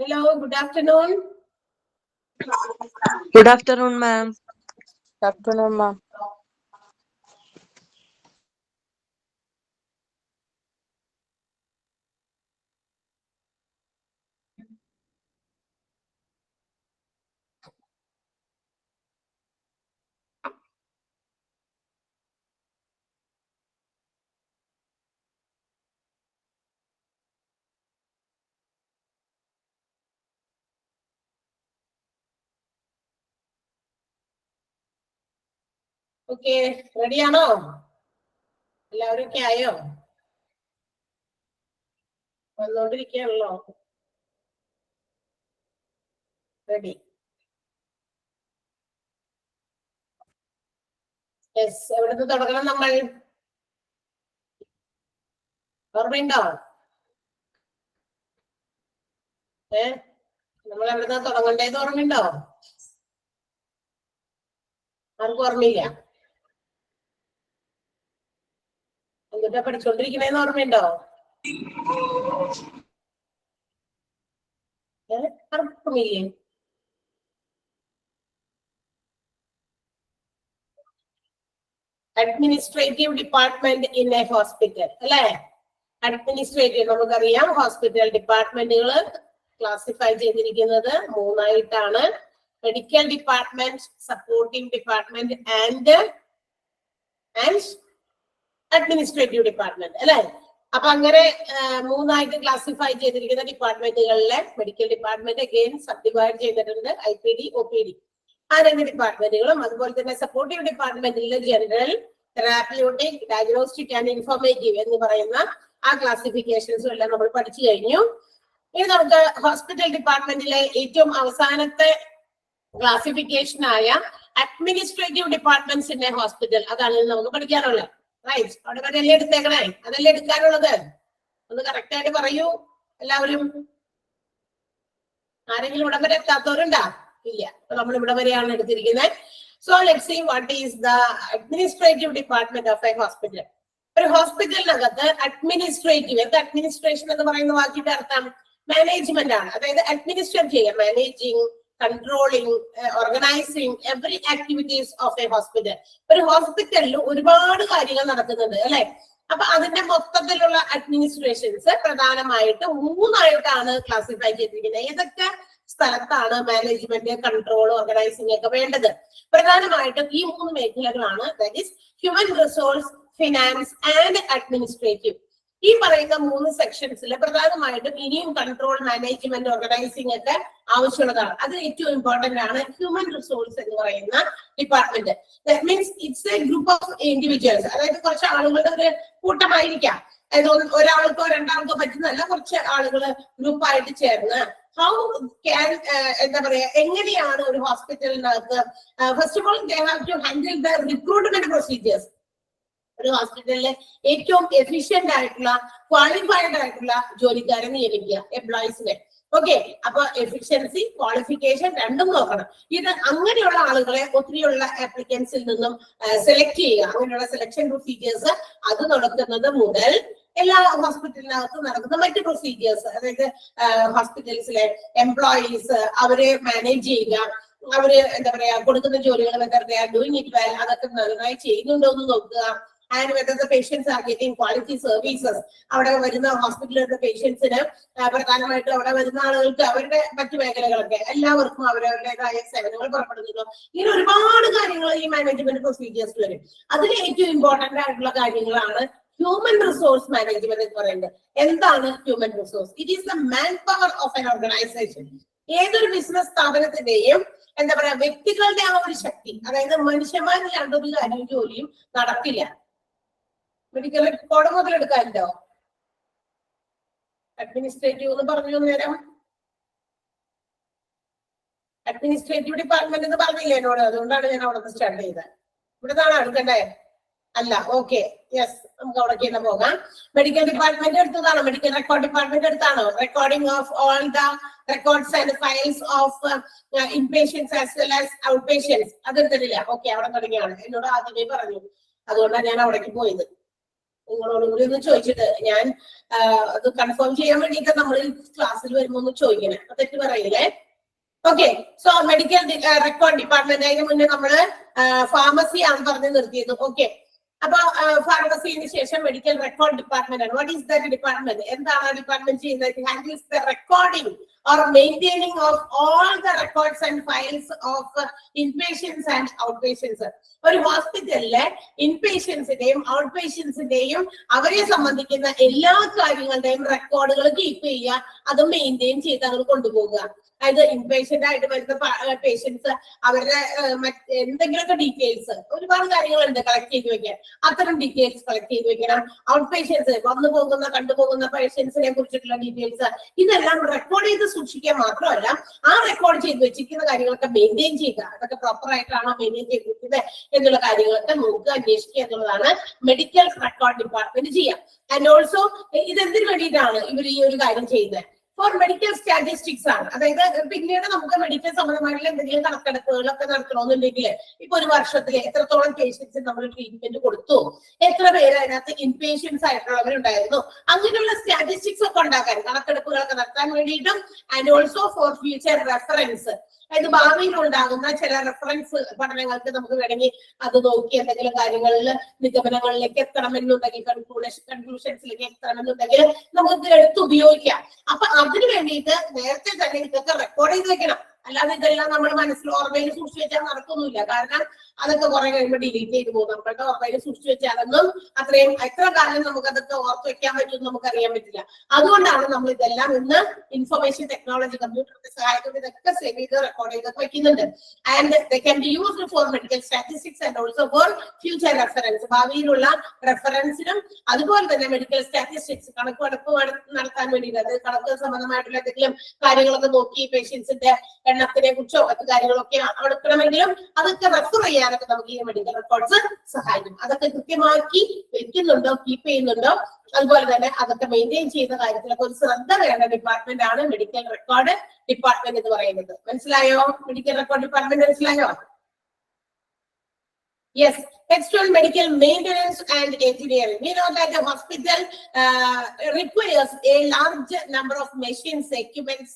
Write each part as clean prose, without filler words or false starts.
Hello, good afternoon. Good afternoon, ma'am. Good afternoon, ma'am. Okay, ready ആണോ? എല്ലാവരും ഒക്കെ ആയോ? വന്നോണ്ടിരിക്കുകയാണല്ലോ. റെഡി? യെസ്. എവിടുന്ന് തുടങ്ങണം നമ്മൾ? ഓർമ്മയുണ്ടോ? നമ്മൾ എവിടുന്നാ തുടങ്ങണ്ടേന്ന് ഓർമ്മയുണ്ടോ? ആർക്കും ഓർമ്മയില്ല. എന്നിട്ടാ പഠിച്ചോണ്ടിരിക്കണേന്ന് ഓർമ്മയുണ്ടോ? ഓർമ്മയില്ലേ? Administrative department in a hospital അല്ലേ? അഡ്മിനിസ്ട്രേറ്റീവ് നമുക്കറിയാം. ഹോസ്പിറ്റൽ ഡിപ്പാർട്ട്മെന്റുകൾ ക്ലാസിഫൈ ചെയ്തിരിക്കുന്നത് മൂന്നായിട്ടാണ്: medical department, supporting department and administrative department അല്ലെ? അപ്പൊ അങ്ങനെ മൂന്നായിട്ട് ക്ലാസിഫൈ ചെയ്തിരിക്കുന്ന ഡിപ്പാർട്ട്മെന്റുകളിലെ medical department again sub divide ചെയ്തിട്ടുണ്ട്: IPD, OPD ആ രണ്ട് ഡിപ്പാർട്ട്മെന്റുകളും. അതുപോലെ തന്നെ സപ്പോർട്ടീവ് ഡിപ്പാർട്ട്മെന്റിൽ general, therapeutic, diagnostic and informative എന്ന് പറയുന്ന ആ ക്ലാസിഫിക്കേഷൻസും എല്ലാം നമ്മൾ പഠിച്ചു കഴിഞ്ഞു. ഇനി നമുക്ക് ഹോസ്പിറ്റൽ ഡിപ്പാർട്ട്മെന്റിലെ ഏറ്റവും അവസാനത്തെ ക്ലാസിഫിക്കേഷൻ ആയ administrative departments in a hospital, അതാണ് നമുക്ക് പഠിക്കാനുള്ളത്. റൈറ്റ്? അവിടെ വരെ അല്ലേ എടുത്തേക്കണേ? അതല്ലേ എടുക്കാനുള്ളത്? ഒന്ന് കറക്റ്റ് ആയിട്ട് പറയൂ എല്ലാവരും. ആരെങ്കിലും ഇവിടം വരെ എത്താത്തവരുണ്ടാ? ഇല്ല. അപ്പൊ നമ്മൾ ഇവിടെ വരെയാണ് എടുത്തിരിക്കുന്നത്. So let's see what is the administrative department of a hospital. ഒരു ഹോസ്പിറ്റലിനകത്ത് അഡ്മിനിസ്ട്രേറ്റീവ്, എന്താ അഡ്മിനിസ്ട്രേഷൻ എന്ന് പറയുന്ന വാക്കിന്റെ അർത്ഥം? മാനേജ്മെന്റ് ആണ്. അതായത് അഡ്മിനിസ്ട്രേറ്റ് ചെയ്യുക, managing, controlling, organising every activities of a hospital. ഒരു ഹോസ്പിറ്റലിൽ ഒരുപാട് കാര്യങ്ങൾ നടക്കുന്നുണ്ട് അല്ലെ? അപ്പൊ അതിന്റെ മൊത്തത്തിലുള്ള അഡ്മിനിസ്ട്രേഷൻസ് പ്രധാനമായിട്ട് മൂന്നായിട്ടാണ് ക്ലാസിഫൈ ചെയ്തിരിക്കുന്നത്. ഏതൊക്കെ സ്ഥലത്താണ് മാനേജ്മെന്റ്, കൺട്രോൾ, ഓർഗനൈസിംഗ് ഒക്കെ വേണ്ടത്? പ്രധാനമായിട്ടും ഈ മൂന്ന് മേഖലകളാണ്. That is human resource, finance and administrative. ഈ പറയുന്ന മൂന്ന് സെക്ഷൻസിൽ പ്രധാനമായിട്ടും ഇനിയും കൺട്രോൾ, മാനേജ്മെന്റ്, ഓർഗനൈസിംഗ് ഒക്കെ ആവശ്യമുള്ളതാണ്. അത് ഏറ്റവും ഇമ്പോർട്ടന്റ് ആണ് ഹ്യൂമൻ റിസോഴ്സ് എന്ന് പറയുന്ന department. That means it's A group of individuals. അതായത് കുറച്ച് ആളുകളുടെ ഒരു കൂട്ടമായിരിക്കാം. അതായത് ഒരാൾക്കോ രണ്ടാൾക്കോ പറ്റുന്നതല്ല, കുറച്ച് ആളുകൾ ഗ്രൂപ്പായിട്ട് ചേർന്ന് ഹൗ ക്യാൻ എന്താ പറയാ, എങ്ങനെയാണ് ഒരു ഹോസ്പിറ്റലിനകത്ത് first of all they have to handle the recruitment procedures. ഒരു ഹോസ്പിറ്റലിലെ ഏറ്റവും എഫിഷ്യന്റ് ആയിട്ടുള്ള, ക്വാളിഫൈഡ് ആയിട്ടുള്ള ജോലിക്കാരെ നിയമിക്കുക, എംപ്ലോയീസിനെ. ഓക്കെ, അപ്പൊ എഫിഷ്യൻസി, ക്വാളിഫിക്കേഷൻ രണ്ടും നോക്കണം. ഇത് അങ്ങനെയുള്ള ആളുകളെ ഒത്തിരിയുള്ള ആപ്ലിക്കൻസിൽ നിന്നും സെലക്ട് ചെയ്യുക. അങ്ങനെയുള്ള സെലക്ഷൻ പ്രൊസീജിയേഴ്സ് അത് നടക്കുന്നത് മുതൽ എല്ലാ ഹോസ്പിറ്റലിനകത്തും നടക്കുന്ന മറ്റ് പ്രൊസീജിയേഴ്സ്, അതായത് ഹോസ്പിറ്റൽസിലെ എംപ്ലോയീസ് അവരെ മാനേജ് ചെയ്യുക, അവര് എന്താ പറയാ കൊടുക്കുന്ന ജോലികൾ ഡൂയിങ് ഇറ്റ് വെൽ, അതൊക്കെ നന്നായി ചെയ്യുന്നുണ്ടോ എന്ന് നോക്കുക. And whether the patients are getting quality services. അവിടെ വരുന്ന ഹോസ്പിറ്റലിലെ പേഷ്യൻസിന് പ്രധാനമായിട്ടും അവിടെ വരുന്ന ആളുകൾക്ക് അവരുടെ മറ്റു മേഖലകളൊക്കെ എല്ലാവർക്കും അവരവരുടേതായ സേവനങ്ങൾ പുറപ്പെടുന്നുണ്ടോ? ഇങ്ങനെ ഒരുപാട് കാര്യങ്ങൾ ഈ മാനേജ്മെന്റ് പ്രൊസീജിയേഴ്സ് വരും. അതിൽ ഏറ്റവും ഇമ്പോർട്ടന്റ് ആയിട്ടുള്ള കാര്യങ്ങളാണ് ഹ്യൂമൻ റിസോഴ്സ് മാനേജ്മെന്റ് എന്ന് പറയുന്നത്. എന്താണ് human resource? It is the man power of N organisation. ഏതൊരു ബിസിനസ് സ്ഥാപനത്തിന്റെയും എന്താ പറയാ വ്യക്തികളുടെ ആ ഒരു ശക്തി, അതായത് മനുഷ്യന്മാരില്ലാണ്ട് ഒരു കാര്യം ജോലിയും നടക്കില്ല. Medical record മുതലെടുക്കാനുണ്ടോ? അഡ്മിനിസ്ട്രേറ്റീവ് എന്ന് പറഞ്ഞു നേരം. അഡ്മിനിസ്ട്രേറ്റീവ് ഡിപ്പാർട്ട്മെന്റ് എന്ന് പറഞ്ഞില്ലേ എന്നോട്? അതുകൊണ്ടാണ് ഞാൻ അവിടെ നിന്ന് സ്റ്റാർട്ട് ചെയ്തത്. ഇവിടുന്നാണ് എടുക്കണ്ടേ? അല്ല. ഓക്കെ, യെസ്, നമുക്ക് അവിടേക്ക് തന്നെ പോകാം. മെഡിക്കൽ ഡിപ്പാർട്ട്മെന്റ് എടുത്തതാണോ? മെഡിക്കൽ റെക്കോർഡ് ഡിപ്പാർട്ട്മെന്റ് എടുത്താണോ? Recording of all the records and files of inpatients as well as out patients അത് എടുത്തിട്ടില്ല. ഓക്കെ, അവിടെ തുടങ്ങിയാണ്. എന്നോട് ആദ്യമേ പറഞ്ഞു, അതുകൊണ്ടാണ് ഞാൻ അവിടേക്ക് പോയത്. നിങ്ങളോട് കൂടി ഒന്ന് ചോദിച്ചിട്ട് ഞാൻ അത് കൺഫേം ചെയ്യാൻ വേണ്ടിയിട്ട് നമ്മൾ ക്ലാസ്സിൽ വരുമ്പോ ഒന്ന് ചോദിക്കണേ, തെറ്റ് പറയില്ലേ? Okay, so medical record department, അതിന് മുന്നേ നമ്മള് ഫാർമസി ആണ് പറഞ്ഞ് നിർത്തിയത്. ഓക്കെ, അപ്പൊ ഫാർമസിന് ശേഷം മെഡിക്കൽ റെക്കോർഡ് ഡിപ്പാർട്ട്മെന്റ് ആണ്. What is that department? എന്താണ് ആ ഡിപ്പാർട്ട്മെന്റ് ചെയ്യുന്നത്? Handles the recording or maintaining of all the records and files of inpatients and outpatients. ഒരു ഹോസ്പിറ്റലിലെ ഇൻപേഷ്യൻസിന്റെയും ഔട്ട് പേഷ്യൻസിന്റെയും അവരെ സംബന്ധിക്കുന്ന എല്ലാ കാര്യങ്ങളുടെയും റെക്കോർഡുകൾ കീപ്പ് ചെയ്യുക, അത് മെയിൻറ്റെയിൻ ചെയ്ത് അങ്ങ് കൊണ്ടുപോകുക. അതായത് ഇൻപേഷ്യന്റ് ആയിട്ട് വരുന്ന പേഷ്യൻസ് അവരുടെ എന്തെങ്കിലുമൊക്കെ ഡീറ്റെയിൽസ്, ഒരുപാട് കാര്യങ്ങളുണ്ട് കളക്ട് ചെയ്ത് വെക്കാൻ, അത്തരം ഡീറ്റെയിൽസ് കളക്ട് ചെയ്ത് വെക്കണം. ഔട്ട് പേഷ്യൻസ്, വന്നു പോകുന്ന കണ്ടുപോകുന്ന പേഷ്യൻസിനെ കുറിച്ചിട്ടുള്ള ഡീറ്റെയിൽസ്, ഇതെല്ലാം റെക്കോർഡ് ചെയ്ത് സൂക്ഷിക്കുക മാത്രമല്ല ആ റെക്കോർഡ് ചെയ്ത് വെച്ചിരിക്കുന്ന കാര്യങ്ങളൊക്കെ മെയിൻറ്റെയിൻ ചെയ്യുക. അതൊക്കെ പ്രോപ്പർ ആയിട്ടാണോ മെയിൻറ്റെയിൻ ചെയ്തിരിക്കുന്നത് എന്നുള്ള കാര്യങ്ങളൊക്കെ നോക്കുക, അന്വേഷിക്കുക എന്നുള്ളതാണ് മെഡിക്കൽ റെക്കോർഡ് ഡിപ്പാർട്ട്മെന്റ് ചെയ്യുക. ആൻഡ് ഓൾസോ ഇതെന്തിനു വേണ്ടിയിട്ടാണ് ഇവർ ഈ ഒരു കാര്യം ചെയ്യുന്നത്? ഫോർ മെഡിക്കൽ സ്റ്റാറ്റിസ്റ്റിക്സ് ആണ്. അതായത് പിന്നീട് നമുക്ക് മെഡിക്കൽ സംബന്ധമായിട്ടുള്ള എന്തെങ്കിലും കണക്കെടുപ്പുകളൊക്കെ നടത്തണമെന്നുണ്ടെങ്കിൽ ഇപ്പൊ ഒരു വർഷത്തിൽ എത്രത്തോളം പേഷ്യൻസിന് നമ്മൾ ട്രീറ്റ്മെന്റ് കൊടുത്തു, എത്ര പേര് അതിനകത്ത് ഇൻപേഷ്യൻസ് ആയിട്ടുള്ളവരുണ്ടായിരുന്നു, അങ്ങനെയുള്ള സ്റ്റാറ്റിസ്റ്റിക്സ് ഒക്കെ ഉണ്ടാക്കാൻ, കണക്കെടുപ്പുകളൊക്കെ നടത്താൻ വേണ്ടിയിട്ടും and also for future reference, അതായത് ഭാവിയിൽ ഉണ്ടാകുന്ന ചില റെഫറൻസ് പഠനങ്ങൾക്ക് നമുക്ക് വേണമെങ്കിൽ അത് നോക്കി എന്തെങ്കിലും കാര്യങ്ങളിൽ നിഗമനങ്ങളിലേക്ക് എത്തണമെന്നുണ്ടെങ്കിൽ, കൺക്ലൂഷൻസിലേക്ക് എത്തണമെന്നുണ്ടെങ്കിൽ നമുക്ക് എടുത്ത് ഉപയോഗിക്കാം. അപ്പൊ അതിന് വേണ്ടിയിട്ട് നേരത്തെ തന്നെ ഇതൊക്കെ റെക്കോർഡ് ചെയ്ത് വെക്കണം. അല്ലാതെ ഇതെല്ലാം നമ്മൾ മനസ്സിൽ ഓർമ്മയിൽ സൂക്ഷിച്ചു വെച്ചാൽ നടക്കൊന്നുമില്ല. കാരണം അതൊക്കെ കുറെ കഴിയുമ്പോൾ ഡിലീറ്റ് ചെയ്ത് പോകും. നമ്മളുടെ ഓർമ്മയിൽ സൂക്ഷിച്ചു വെച്ചാൽ അതൊന്നും അത്രയും എത്ര കാലം നമുക്ക് അതൊക്കെ ഓർത്ത് വെക്കാൻ പറ്റും നമുക്ക് അറിയാൻ പറ്റില്ല. അതുകൊണ്ടാണ് നമ്മൾ ഇതെല്ലാം ഇന്ന് ഇൻഫർമേഷൻ ടെക്നോളജി, കമ്പ്യൂട്ടറിന്റെ സഹായത്തോടെ ഇതൊക്കെ സേവ് ചെയ്ത് റെക്കോർഡ് ചെയ്തൊക്കെ വെക്കുന്നുണ്ട്. And they can be used for medical statistics and also for future reference, ഭാവിയിലുള്ള റെഫറൻസിനും അതുപോലെ തന്നെ മെഡിക്കൽ സ്റ്റാറ്റിസ്റ്റിക്സ് കണക്കെടുപ്പ് നടത്താൻ വേണ്ടിയിട്ട്, അത് കണക്ക് സംബന്ധമായിട്ടുള്ള എന്തെങ്കിലും കാര്യങ്ങളൊക്കെ നോക്കി പേഷ്യൻസിന്റെ എണ്ണത്തിനെ കുറിച്ചോ മറ്റു കാര്യങ്ങളൊക്കെ എടുക്കണമെങ്കിലും അതൊക്കെ റെഫർ ചെയ്യാനൊക്കെ നമുക്ക് ഈ മെഡിക്കൽ റെക്കോർഡ്സ് സഹായിക്കും. അതൊക്കെ കൃത്യമാക്കി വെക്കുന്നുണ്ടോ, കീപ്പ് ചെയ്യുന്നുണ്ടോ, അതുപോലെ തന്നെ അതൊക്കെ മെയിൻറ്റെയിൻ ചെയ്യുന്ന കാര്യത്തിലൊക്കെ ഒരു ശ്രദ്ധ വേണ്ട ഡിപ്പാർട്ട്മെന്റ് ആണ് മെഡിക്കൽ റെക്കോർഡ് ഡിപ്പാർട്ട്മെന്റ് എന്ന് പറയുന്നത്. മനസ്സിലായോ? മെഡിക്കൽ റെക്കോർഡ് ഡിപ്പാർട്ട്മെന്റ് മനസ്സിലായോ? Yes, external medical maintenance and engineering. We know that the hospital requires a large number of machines, equipments,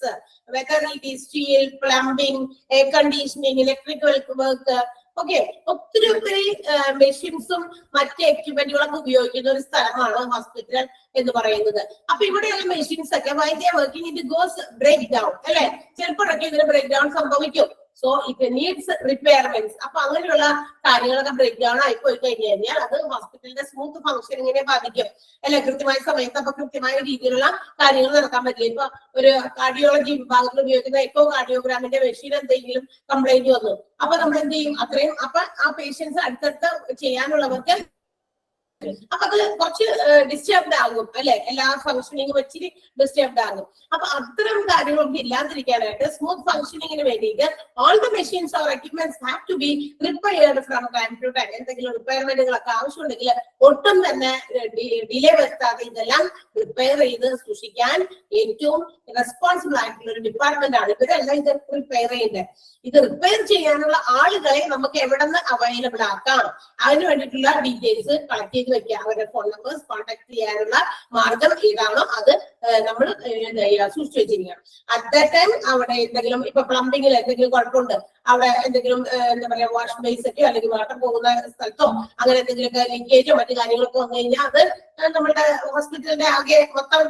whether it is steel, plumbing, air conditioning, electrical work. Okay, ഒത്തിരി മെഷീൻസും മറ്റ് എക്യുപ്മെന്റുകളൊക്കെ ഉപയോഗിക്കുന്ന ഒരു സ്ഥലമാണ് hospital എന്ന് പറയുന്നത്. അപ്പൊ ഇവിടെയുള്ള മെഷീൻസ് ഒക്കെ working it goes break down അല്ലെ, ചിലപ്പോഴൊക്കെ ഇതിന് ബ്രേക്ക് ഡൗൺ സംഭവിക്കും. So it needs repairments. അപ്പൊ അങ്ങനെയുള്ള കാര്യങ്ങളൊക്കെ ബ്രേക്ക് ഡൗൺ ആയിപ്പോയി കഴിഞ്ഞു കഴിഞ്ഞാൽ അത് ഹോസ്പിറ്റലിന്റെ സ്മൂത്ത് ഫംഗ്ഷനിങ്ങിനെ ബാധിക്കും അല്ലെ. കൃത്യമായ സമയത്ത് അപ്പൊ കൃത്യമായ രീതിയിലുള്ള കാര്യങ്ങൾ നടക്കാൻ പറ്റില്ല. ഇപ്പൊ ഒരു കാർഡിയോളജി വിഭാഗത്തിൽ ഉപയോഗിക്കുന്ന എക്കോ കാർഡിയോഗ്രാമിന്റെ മെഷീൻ എന്തെങ്കിലും കംപ്ലൈന്റ് വന്നു, അപ്പൊ നമ്മൾ എന്ത് ചെയ്യും? അത്രയും അപ്പൊ ആ പേഷ്യൻസ് അടുത്തടുത്ത് ചെയ്യാനുള്ളവർക്ക് അപ്പൊ അത് കുറച്ച് ഡിസ്റ്റർബ്ഡ് ആകും അല്ലെ, എല്ലാ ഫംഗ്ഷനിങ്ങും വെച്ചിട്ട് ഡിസ്റ്റർബ്ഡ് ആകും. അപ്പൊ അത്തരം കാര്യങ്ങളൊക്കെ ഇല്ലാതിരിക്കാനായിട്ട് സ്മൂത്ത് ഫംഗ്ഷനിങ്ങിന് വേണ്ടിയിട്ട് all the machines or equipments have to be repaired from time to time. എന്തെങ്കിലും റിപ്പയർമെന്റുകളൊക്കെ ആവശ്യമുണ്ടെങ്കിൽ ഒട്ടും തന്നെ ഡിലേ വരുത്താതെ ഇതെല്ലാം റിപ്പയർ ചെയ്ത് സൂക്ഷിക്കാൻ ഏറ്റവും റെസ്പോൺസിബിൾ ആയിട്ടുള്ള ഒരു ഡിപ്പാർട്ട്മെന്റ് ആണ്. ഇവരെല്ലാം ഇത് റിപ്പയർ ചെയ്യേണ്ടത്. ഇത് റിപ്പയർ ചെയ്യാനുള്ള ആളുകളെ നമുക്ക് എവിടെ നിന്ന് അവൈലബിൾ ആക്കാം, അതിന് വേണ്ടിയിട്ടുള്ള ഡീറ്റെയിൽസ് കളക്ട് ചെയ്ത് വെക്കുക. അവരുടെ ഫോൺ നമ്പേഴ്സ് കോൺടാക്ട് ചെയ്യാനുള്ള മാർഗം ഏതാണോ അത് നമ്മൾ സൂക്ഷിച്ചു വെച്ചിരിക്കണം. അറ്റ് ദാറ്റ് ടൈം അവിടെ എന്തെങ്കിലും ഇപ്പൊ പ്ലംബിങ്ങിൽ എന്തെങ്കിലും കുഴപ്പമുണ്ട്, അവിടെ എന്തെങ്കിലും എന്താ പറയാ വാഷ് ബേസൊക്കെയോ അല്ലെങ്കിൽ വാട്ടർ പോകുന്ന സ്ഥലത്തോ അങ്ങനെ എന്തെങ്കിലുമൊക്കെ ലീക്കേജോ മറ്റു കാര്യങ്ങളൊക്കെ വന്നു കഴിഞ്ഞാൽ അത് നമ്മുടെ ഹോസ്പിറ്റലിന്റെ ആകെ മൊത്തം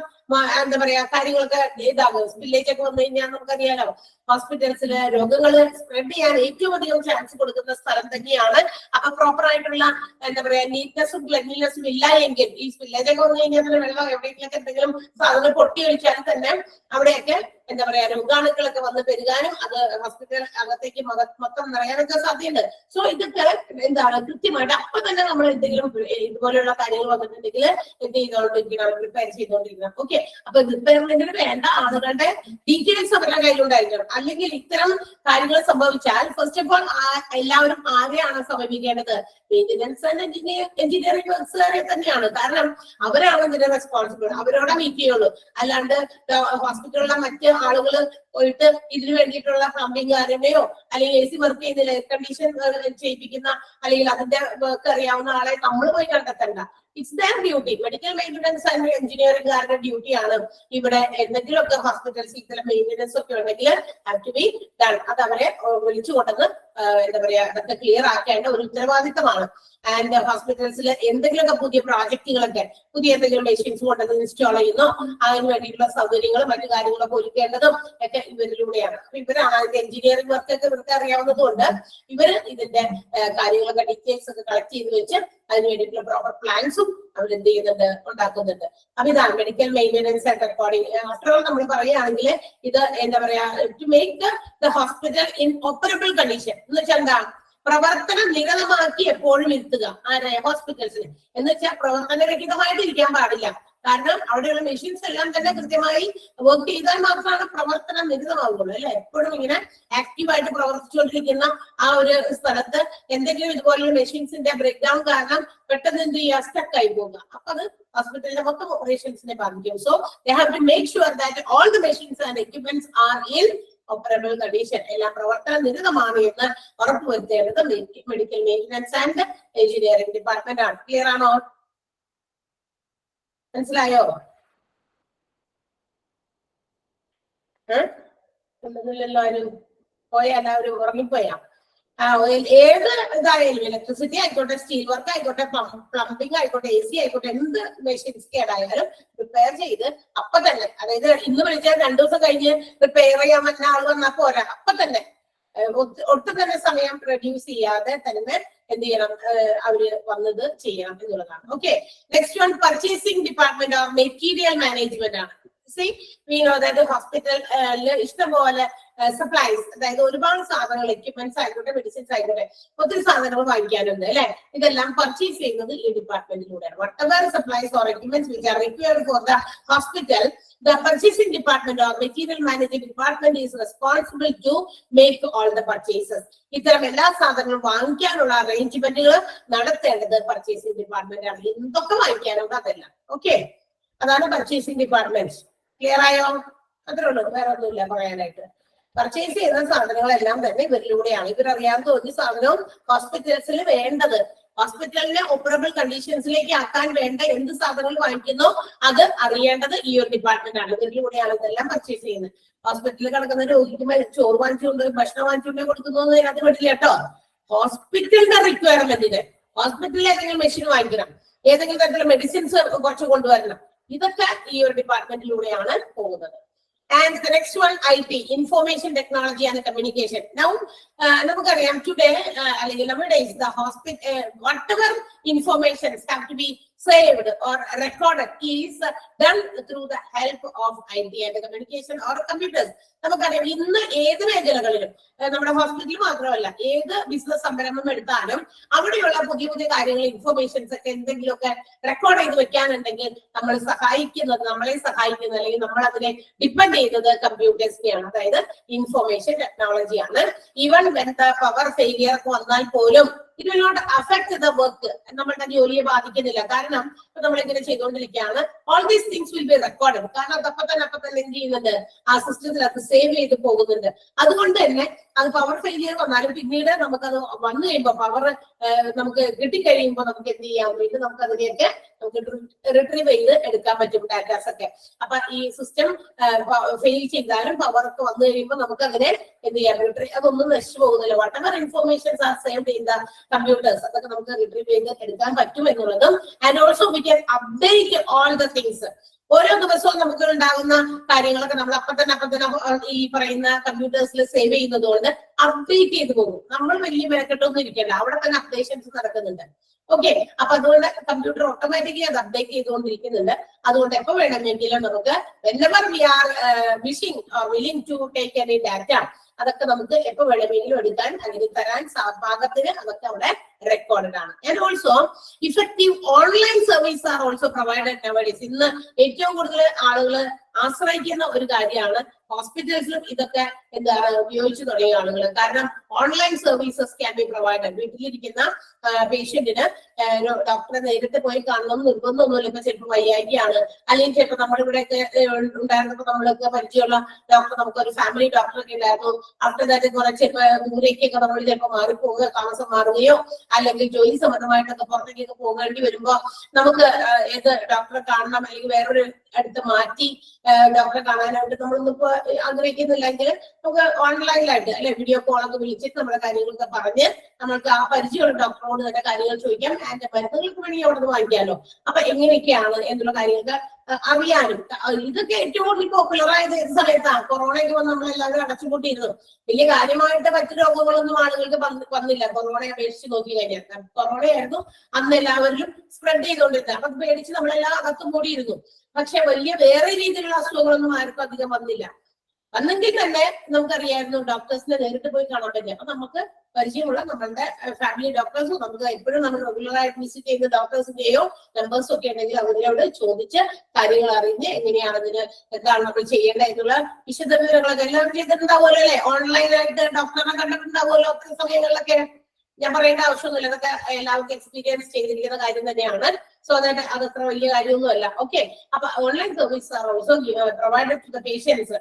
എന്താ പറയാ കാര്യങ്ങളൊക്കെ ഇതാകും. വില്ലേജ് ഒക്കെ വന്നു കഴിഞ്ഞാൽ നമുക്കറിയാലോ ഹോസ്പിറ്റൽസില് രോഗങ്ങൾ സ്പ്രെഡ് ചെയ്യാൻ ഏറ്റവും അധികം ചാൻസ് കൊടുക്കുന്ന സ്ഥലം തന്നെയാണ്. അപ്പൊ പ്രോപ്പർ ആയിട്ടുള്ള എന്താ പറയാ നീറ്റ്നെസ്സും ക്ലെൻലിനെസ്സും ഇല്ല എങ്കിൽ ഈ വില്ലേജ് ഒക്കെ വന്നു കഴിഞ്ഞാൽ വെള്ളം എവിടെയെങ്കിലൊക്കെ എന്തെങ്കിലും സാധനം പൊട്ടി ഒഴിച്ചാൽ തന്നെ അവിടെയൊക്കെ എന്താ പറയാ രോഗാണുക്കളൊക്കെ വന്ന് പെരുകാനും അത് ഹോസ്പിറ്റൽ അകത്തേക്ക് മൊത്തം നിറയാനൊക്കെ സാധ്യതയുണ്ട്. സോ ഇതൊക്കെ എന്താണ് കൃത്യമായിട്ട് അപ്പൊ തന്നെ നമ്മൾ എന്തെങ്കിലും ഇതുപോലെയുള്ള കാര്യങ്ങൾ വന്നിട്ടുണ്ടെങ്കിൽ എന്ത് ചെയ്തോണ്ടിരിക്കണം, പ്രിപ്പയർ ചെയ്തോണ്ടിരിക്കണം. ഓക്കെ, അപ്പൊ റിപ്പയർമെന്റിന് വേണ്ട ആളുകളുടെ ഡീറ്റെയിൽസ് അവരുടെ കയ്യിലുണ്ടായിരിക്കണം. അല്ലെങ്കിൽ ഇത്തരം കാര്യങ്ങൾ സംഭവിച്ചാൽ ഫസ്റ്റ് ഓഫ് ഓൾ എല്ലാവരും ആരെയാണ് സമീപിക്കേണ്ടത്? മെയിൻ്റനൻസ് ആൻഡ് എഞ്ചിനീയറിംഗ് വർക്ക്സുകാരെ തന്നെയാണ്. കാരണം അവരാണ് ഇതിന്റെ റെസ്പോൺസിബിൾ, അവരോടെ മീറ്റ് ചെയ്യുള്ളൂ. അല്ലാണ്ട് ഹോസ്പിറ്റലിലെ മറ്റ് ആളുകൾ പോയിട്ട് ഇതിനു വേണ്ടിയിട്ടുള്ള പ്ലംബിംഗ് കാരനെയോ അല്ലെങ്കിൽ AC വർക്ക് ചെയ്യുന്ന എയർ കണ്ടീഷൻ ചെയ്യിപ്പിക്കുന്ന അല്ലെങ്കിൽ അതിന്റെ വർക്ക് അറിയാവുന്ന ആളെ നമ്മൾ പോയി കണ്ടെത്തണ്ട. It's their duty. Medical maintenance and എഞ്ചിനീയറിംഗുകാരുടെ ഡ്യൂട്ടിയാണ് ഇവിടെ എന്തെങ്കിലുമൊക്കെ ഹോസ്പിറ്റൽസ് ഇത്തരം മെയിൻ്റനൻസ് ഒക്കെ ഉണ്ടെങ്കിൽ ഹാവ് ടു ബി ഡൺ. അത് അവരെ വിളിച്ചു കൊണ്ടത് എന്താ പറയാ അതൊക്കെ ക്ലിയർ ആക്കേണ്ട ഒരു ഉത്തരവാദിത്തമാണ്. ആൻഡ് ഹോസ്പിറ്റൽസിൽ എന്തെങ്കിലുമൊക്കെ പുതിയ പ്രോജക്റ്റുകളൊക്കെ പുതിയ എന്തെങ്കിലും മെഷീൻസ് കൊണ്ടത് ഇൻസ്റ്റാൾ ചെയ്യുന്നോ അതിന് വേണ്ടിയിട്ടുള്ള സൗകര്യങ്ങളും മറ്റു കാര്യങ്ങളൊക്കെ ഒരുക്കേണ്ടതും ഒക്കെ ഇവരിലൂടെയാണ്. അപ്പൊ ഇവരാണ് അതിന്റെ എഞ്ചിനീയറിംഗ് വർക്കൊക്കെ ഇവർക്ക് അറിയാവുന്നത് കൊണ്ട് ഇവര് ഇതിന്റെ കാര്യങ്ങളൊക്കെ ഡീറ്റെയിൽസ് ഒക്കെ കളക്ട് ചെയ്ത് വെച്ച് അതിന് വേണ്ടിയിട്ടുള്ള പ്രോപ്പർ പ്ലാൻസും അവർ എന്ത് ചെയ്യുന്നുണ്ട്, ഉണ്ടാക്കുന്നുണ്ട്. അപ്പൊ ഇതാണ് medical maintenance and recording. After all നമ്മൾ പറയുകയാണെങ്കിൽ ഇത് എന്താ പറയാ to make the hospital in operable condition എന്ന് വെച്ചാൽ എന്താ, പ്രവർത്തനം നിരതമാക്കി എപ്പോഴും ഇരുത്തുക ആരെ ഹോസ്പിറ്റൽസിന് എന്ന് വെച്ചാൽ പ്രവർത്തനരഹിതമായിട്ട് ഇരിക്കാൻ പാടില്ല. കാരണം അവിടെയുള്ള മെഷീൻസ് എല്ലാം തന്നെ കൃത്യമായി വർക്ക് ചെയ്താൽ മാത്രമാണ് പ്രവർത്തനം നിരതമാകുള്ളൂ അല്ലെ. എപ്പോഴും ഇങ്ങനെ ആക്റ്റീവായിട്ട് പ്രവർത്തിച്ചുകൊണ്ടിരിക്കുന്ന ആ ഒരു സ്ഥലത്ത് എന്തെങ്കിലും ഇതുപോലുള്ള മെഷീൻസിന്റെ ബ്രേക്ക് ഡൗൺ കാരണം പെട്ടെന്ന് എന്ത് ചെയ്യുക, സ്റ്റക്ക് ആയി പോകുക. അപ്പൊ അത് ഹോസ്പിറ്റലിന്റെ മൊത്തം ഓപ്പറേഷൻസിനെ ബാധിക്കും. So they have to make sure that all the machines and equipments are in operable condition, എല്ലാം പ്രവർത്തന നിരതമാണ് എന്ന് ഉറപ്പുവരുത്തേണ്ടത് medical maintenance and engineering department ആണ്. ക്ലിയർ ആണോ? മനസ്സിലായോ? ഒന്നുമില്ലല്ലോ, ആരും പോയാ, എല്ലാവരും ഉറങ്ങിപ്പോയാ? ഏത് ഇതായാലും ഇലക്ട്രിസിറ്റി ആയിക്കോട്ടെ, സ്റ്റീൽ വർക്ക് ആയിക്കോട്ടെ, പ്ലംബിംഗ് ആയിക്കോട്ടെ, AC ആയിക്കോട്ടെ, എന്ത് മെഷീൻസ് കേടായാലും റിപ്പയർ ചെയ്ത് അപ്പൊ തന്നെ, അതായത് ഇന്ന് വിളിച്ചാൽ 2 ദിവസം കഴിഞ്ഞ് റിപ്പയർ ചെയ്യാൻ പറ്റുന്ന ആൾ വന്നാൽ പോരാ, അപ്പൊ തന്നെ ഒട്ടും തന്നെ സമയം റെഡ്യൂസ് ചെയ്യാതെ തന്നെ എന്ത് ചെയ്യണം, അവര് വന്നത് ചെയ്യണം എന്നുള്ളതാണ്. Okay, next one purchasing department of material management ആണ്. we know that ഹോസ്പിറ്റലില് ഇഷ്ടംപോലെ സപ്ലൈസ്, അതായത് ഒരുപാട് സാധനങ്ങൾ, എക്യുപ്മെന്റ്സ് ആയിക്കോട്ടെ, മെഡിസിൻസ് ആയിക്കോട്ടെ, ഒത്തിരി സാധനങ്ങൾ വാങ്ങിക്കാനുണ്ട് അല്ലെ. ഇതെല്ലാം പർച്ചേസ് ചെയ്യുന്നത് ഈ ഡിപ്പാർട്ട്മെന്റിലൂടെയാണ്. whatever supplies or equipments which are required for the hospital, the purchasing department or material management department is responsible to make all the purchases. ഇത്തരം എല്ലാ സാധനങ്ങളും വാങ്ങിക്കാനുള്ള അറേഞ്ച്മെന്റുകൾ നടത്തേണ്ടത് പർച്ചേസിംഗ് ഡിപ്പാർട്ട്മെന്റ് ആണ്. എന്തൊക്കെ വാങ്ങിക്കാനുണ്ട് അതെല്ലാം. ഓക്കെ, അതാണ് പർച്ചേസിംഗ് ഡിപ്പാർട്ട്മെന്റ്. ക്ലിയർ ആയോ? അത്രേ ഉള്ളൂ, വേറെ ഒന്നുമില്ല പറയാനായിട്ട്. പർച്ചേസ് ചെയ്യുന്ന സാധനങ്ങളെല്ലാം തന്നെ ഇവരിലൂടെയാണ്. ഇവരറിയാവുന്ന ഒരു സാധനവും ഹോസ്പിറ്റൽസിൽ വേണ്ടത്, ഹോസ്പിറ്റലിനെ ഓപ്പറബിൾ കണ്ടീഷൻസിലേക്ക് ആക്കാൻ വേണ്ട എന്ത് സാധനങ്ങൾ വാങ്ങിക്കുന്നോ അത് അറിയേണ്ടത് ഈ ഒരു ഡിപ്പാർട്ട്മെന്റ് ആണ്. ഇതിലൂടെയാണ് ഇതെല്ലാം പർച്ചേസ് ചെയ്യുന്നത്. ഹോസ്പിറ്റലിൽ കിടക്കുന്ന രോഗിക്ക് ചോറ് വാങ്ങിച്ചുകൊണ്ട് ഭക്ഷണം വാങ്ങിച്ചുകൊണ്ട് കൊടുക്കുന്നത് അതിനകത്ത് പറ്റില്ല കേട്ടോ. ഹോസ്പിറ്റലിന്റെ റിക്വയർമെന്റിന് ഹോസ്പിറ്റലിൽ ഏതെങ്കിലും മെഷീൻ വാങ്ങിക്കണം, ഏതെങ്കിലും തരത്തിലുള്ള മെഡിസിൻസ് കുറച്ച് കൊണ്ടുവരണം, ഇതൊക്കെ ഈ ഒരു ഡിപ്പാർട്ട്മെന്റിലൂടെയാണ് പോകുന്നത്. And the next one, IT, information technology and communication. Now, നമുക്കറിയാം today, അല്ലെങ്കിൽ nowadays, the hospital, whatever informations have to be saved or recorded is done through the help of IT and communication or computers. നമുക്കറിയാം ഇന്ന് ഏത് മേഖലകളിലും, നമ്മുടെ ഹോസ്പിറ്റലിൽ മാത്രമല്ല ഏത് ബിസിനസ് സംരംഭം എടുത്താലും അവിടെയുള്ള പുതിയ പുതിയ കാര്യങ്ങൾ, ഇൻഫോർമേഷൻസ് ഒക്കെ എന്തെങ്കിലുമൊക്കെ റെക്കോർഡ് ചെയ്ത് വെക്കാനുണ്ടെങ്കിൽ നമ്മളെ സഹായിക്കുന്നത് അല്ലെങ്കിൽ നമ്മൾ അതിനെ ഡിപ്പെൻഡ് ചെയ്യുന്നത് കമ്പ്യൂട്ടേഴ്സിനെയാണ്, അതായത് ഇൻഫോർമേഷൻ ടെക്നോളജിയാണ്. Even when the power failure വന്നാൽ പോലും it will not affect the work. നമ്മളുടെ ജോലിയെ ബാധിക്കുന്നില്ല. കാരണം നമ്മളിങ്ങനെ ചെയ്തുകൊണ്ടിരിക്കുകയാണ്. All these things will be recorded. കാരണം അതപ്പം തന്നെ എന്ത് ചെയ്യുന്നുണ്ട്, ആ സിസ്റ്റത്തിൽ അത് സേവ് ചെയ്ത് പോകുന്നുണ്ട്. അതുകൊണ്ട് തന്നെ അത് പവർ ഫെയിലിയർ വന്നാലും പിന്നീട് നമുക്കത് വന്നു കഴിയുമ്പോൾ, പവർ നമുക്ക് കിട്ടിക്കഴിയുമ്പോൾ നമുക്ക് എന്ത് ചെയ്യാൻ വേണ്ടി നമുക്ക് അതിനെയൊക്കെ നമുക്ക് റിട്രീവ് ചെയ്ത് എടുക്കാൻ പറ്റും ഡാറ്റാസ് ഒക്കെ. അപ്പൊ ഈ സിസ്റ്റം ഫെയിൽ ചെയ്താലും പവർ ഒക്കെ വന്നു കഴിയുമ്പോൾ നമുക്ക് അതിനെ എന്ത് ചെയ്യാം, അതൊന്നും നശിച്ചു പോകുന്നില്ല. whatever informations are saved in the computers, അതൊക്കെ നമുക്ക് റിട്രീവ് ചെയ്ത് എടുക്കാൻ പറ്റും എന്നുള്ളതും. And also we can update all the things. ഓരോ ദിവസവും നമുക്ക് ഉണ്ടാകുന്ന കാര്യങ്ങളൊക്കെ നമ്മൾ അപ്പം തന്നെ ഈ പറയുന്ന കമ്പ്യൂട്ടേഴ്സിൽ സേവ് ചെയ്യുന്നത് കൊണ്ട് അപ്ഡേറ്റ് ചെയ്ത് പോകും. നമ്മൾ വലിയ മെനക്കെട്ടൊന്നും ഇരിക്കണ്ട, അവിടെ തന്നെ അപ്ഡേഷൻസ് നടക്കുന്നുണ്ട്. ഓക്കെ, അപ്പൊ അതുകൊണ്ട് കമ്പ്യൂട്ടർ ഓട്ടോമാറ്റിക്കലി അത് അപ്ഡേറ്റ് ചെയ്തുകൊണ്ടിരിക്കുന്നുണ്ട്. അതുകൊണ്ട് എപ്പോ വേണമെങ്കിലും നമുക്ക് whenever we are wishing or willing to take any data, അതൊക്കെ നമുക്ക് എപ്പോ വേണമെങ്കിലും എടുക്കാൻ അല്ലെങ്കിൽ തരാൻ പാകത്തിന് അതൊക്കെ അവിടെ റെക്കോർഡഡ് ആണ്. And also effective online service are also provided nowadays. ഇന്ന് ഏറ്റവും കൂടുതൽ ആളുകൾ ആശ്രയിക്കുന്ന ഒരു കാര്യമാണ്. ഹോസ്പിറ്റൽസിലും ഇതൊക്കെ എന്താണ് ഉപയോഗിച്ചു തുടങ്ങിയ ആളുകൾ. കാരണം online services can be provided. വീട്ടിലിരിക്കുന്ന പേഷ്യന്റിന് ഡോക്ടറെ നേരിട്ട് പോയി കാണണം നിർബന്ധമൊന്നുമില്ല. ഇപ്പൊ ചിലപ്പോൾ വയ്യായികയാണ്, അല്ലെങ്കിൽ ചിലപ്പോൾ നമ്മുടെ ഇവിടെയൊക്കെ ഉണ്ടായിരുന്നപ്പോൾ നമ്മളൊക്കെ പരിചയമുള്ള ഡോക്ടർ, നമുക്കൊരു ഫാമിലി ഡോക്ടറൊക്കെ ഉണ്ടായിരുന്നു. ആഫ്റ്റർ ദാറ്റ് കുറെ ചിലപ്പോൾ ദൂരേക്കൊക്കെ നമ്മൾ ചിലപ്പോൾ മാറിപ്പോവുക, താമസം മാറുകയോ അല്ലെങ്കിൽ ജോലി സംബന്ധമായിട്ടൊക്കെ പുറത്തേക്കൊക്കെ പോകേണ്ടി വരുമ്പോ നമുക്ക് ഏത് ഡോക്ടറെ കാണണം അല്ലെങ്കിൽ വേറൊരു അടുത്ത് മാറ്റി ഡോക്ടറെ കാണാനായിട്ട് നമ്മളൊന്നിപ്പോ ആഗ്രഹിക്കുന്നില്ലെങ്കിൽ നമുക്ക് ഓൺലൈനിലായിട്ട് അല്ലെ വീഡിയോ കോളൊക്കെ വിളിച്ചിട്ട് നമ്മുടെ കാര്യങ്ങളൊക്കെ പറഞ്ഞ് നമ്മൾക്ക് ആ പരിചയമുള്ള ഡോക്ടറോട് തന്നെ കാര്യങ്ങൾ ചോദിക്കാം. ആൻഡ് മരുന്നുകൾക്ക് വേണമെങ്കിൽ അവിടെ നിന്ന് വാങ്ങിക്കാമല്ലോ. അപ്പൊ എങ്ങനെയൊക്കെയാണ് എന്നുള്ള കാര്യങ്ങൾക്ക് അറിയാനും ഇതൊക്കെ ഏറ്റവും കൂടുതൽ പോപ്പുലർ ആയത് ഏത് സമയത്താണ്? കൊറോണയ്ക്ക് വന്ന് നമ്മളെല്ലാവരും അടച്ചുപൂട്ടിയിരുന്നു. വലിയ കാര്യമായിട്ട് മറ്റു രോഗങ്ങളൊന്നും ആളുകൾക്ക് വന്നില്ല കൊറോണയെ അപേക്ഷിച്ച് നോക്കി കഴിഞ്ഞാൽ. കൊറോണയായിരുന്നു അന്ന് എല്ലാവരിലും സ്പ്രെഡ് ചെയ്തുകൊണ്ടിരുന്നത്. അപ്പൊ പേടിച്ച് നമ്മളെല്ലാം അകത്തും കൂടിയിരുന്നു. പക്ഷെ വലിയ വേറെ രീതിയിലുള്ള അസുഖങ്ങളൊന്നും ആർക്കും അധികം വന്നില്ല. വന്നെങ്കിൽ തന്നെ നമുക്കറിയായിരുന്നു ഡോക്ടേഴ്സിനെ നേരിട്ട് പോയി കാണാൻ പറ്റില്ല. അപ്പൊ നമുക്ക് പരിചയമുള്ള നമ്മളുടെ ഫാമിലി ഡോക്ടേഴ്സും നമുക്ക് എപ്പോഴും നമ്മൾ റെഗുലറായിട്ട് വിസിറ്റ് ചെയ്യുന്ന ഡോക്ടേഴ്സിന്റെയോ മെമ്പേഴ്സും ഒക്കെ ഉണ്ടെങ്കിൽ അവരോട് ചോദിച്ച് കാര്യങ്ങൾ അറിഞ്ഞ് എങ്ങനെയാണ് അതിന് എന്താണ് നമ്മൾ ചെയ്യേണ്ടത് എന്നുള്ള വിശദ വിവരങ്ങളൊക്കെ എല്ലാവരും ചെയ്തിട്ടുണ്ടാവുമല്ലോ അല്ലെ? ഓൺലൈനായിട്ട് ഡോക്ടറെ കണ്ടിട്ടുണ്ടാവുമല്ലോ ഒത്തിരി സമയങ്ങളിലൊക്കെ. ഞാൻ പറയേണ്ട ആവശ്യമൊന്നുമില്ല, അതൊക്കെ എല്ലാവർക്കും എക്സ്പീരിയൻസ് ചെയ്തിരിക്കുന്ന കാര്യം തന്നെയാണ്. സോ അതത്ര വലിയ കാര്യമൊന്നുമല്ല. ഓക്കെ, അപ്പൊ online service are also provided to the patients.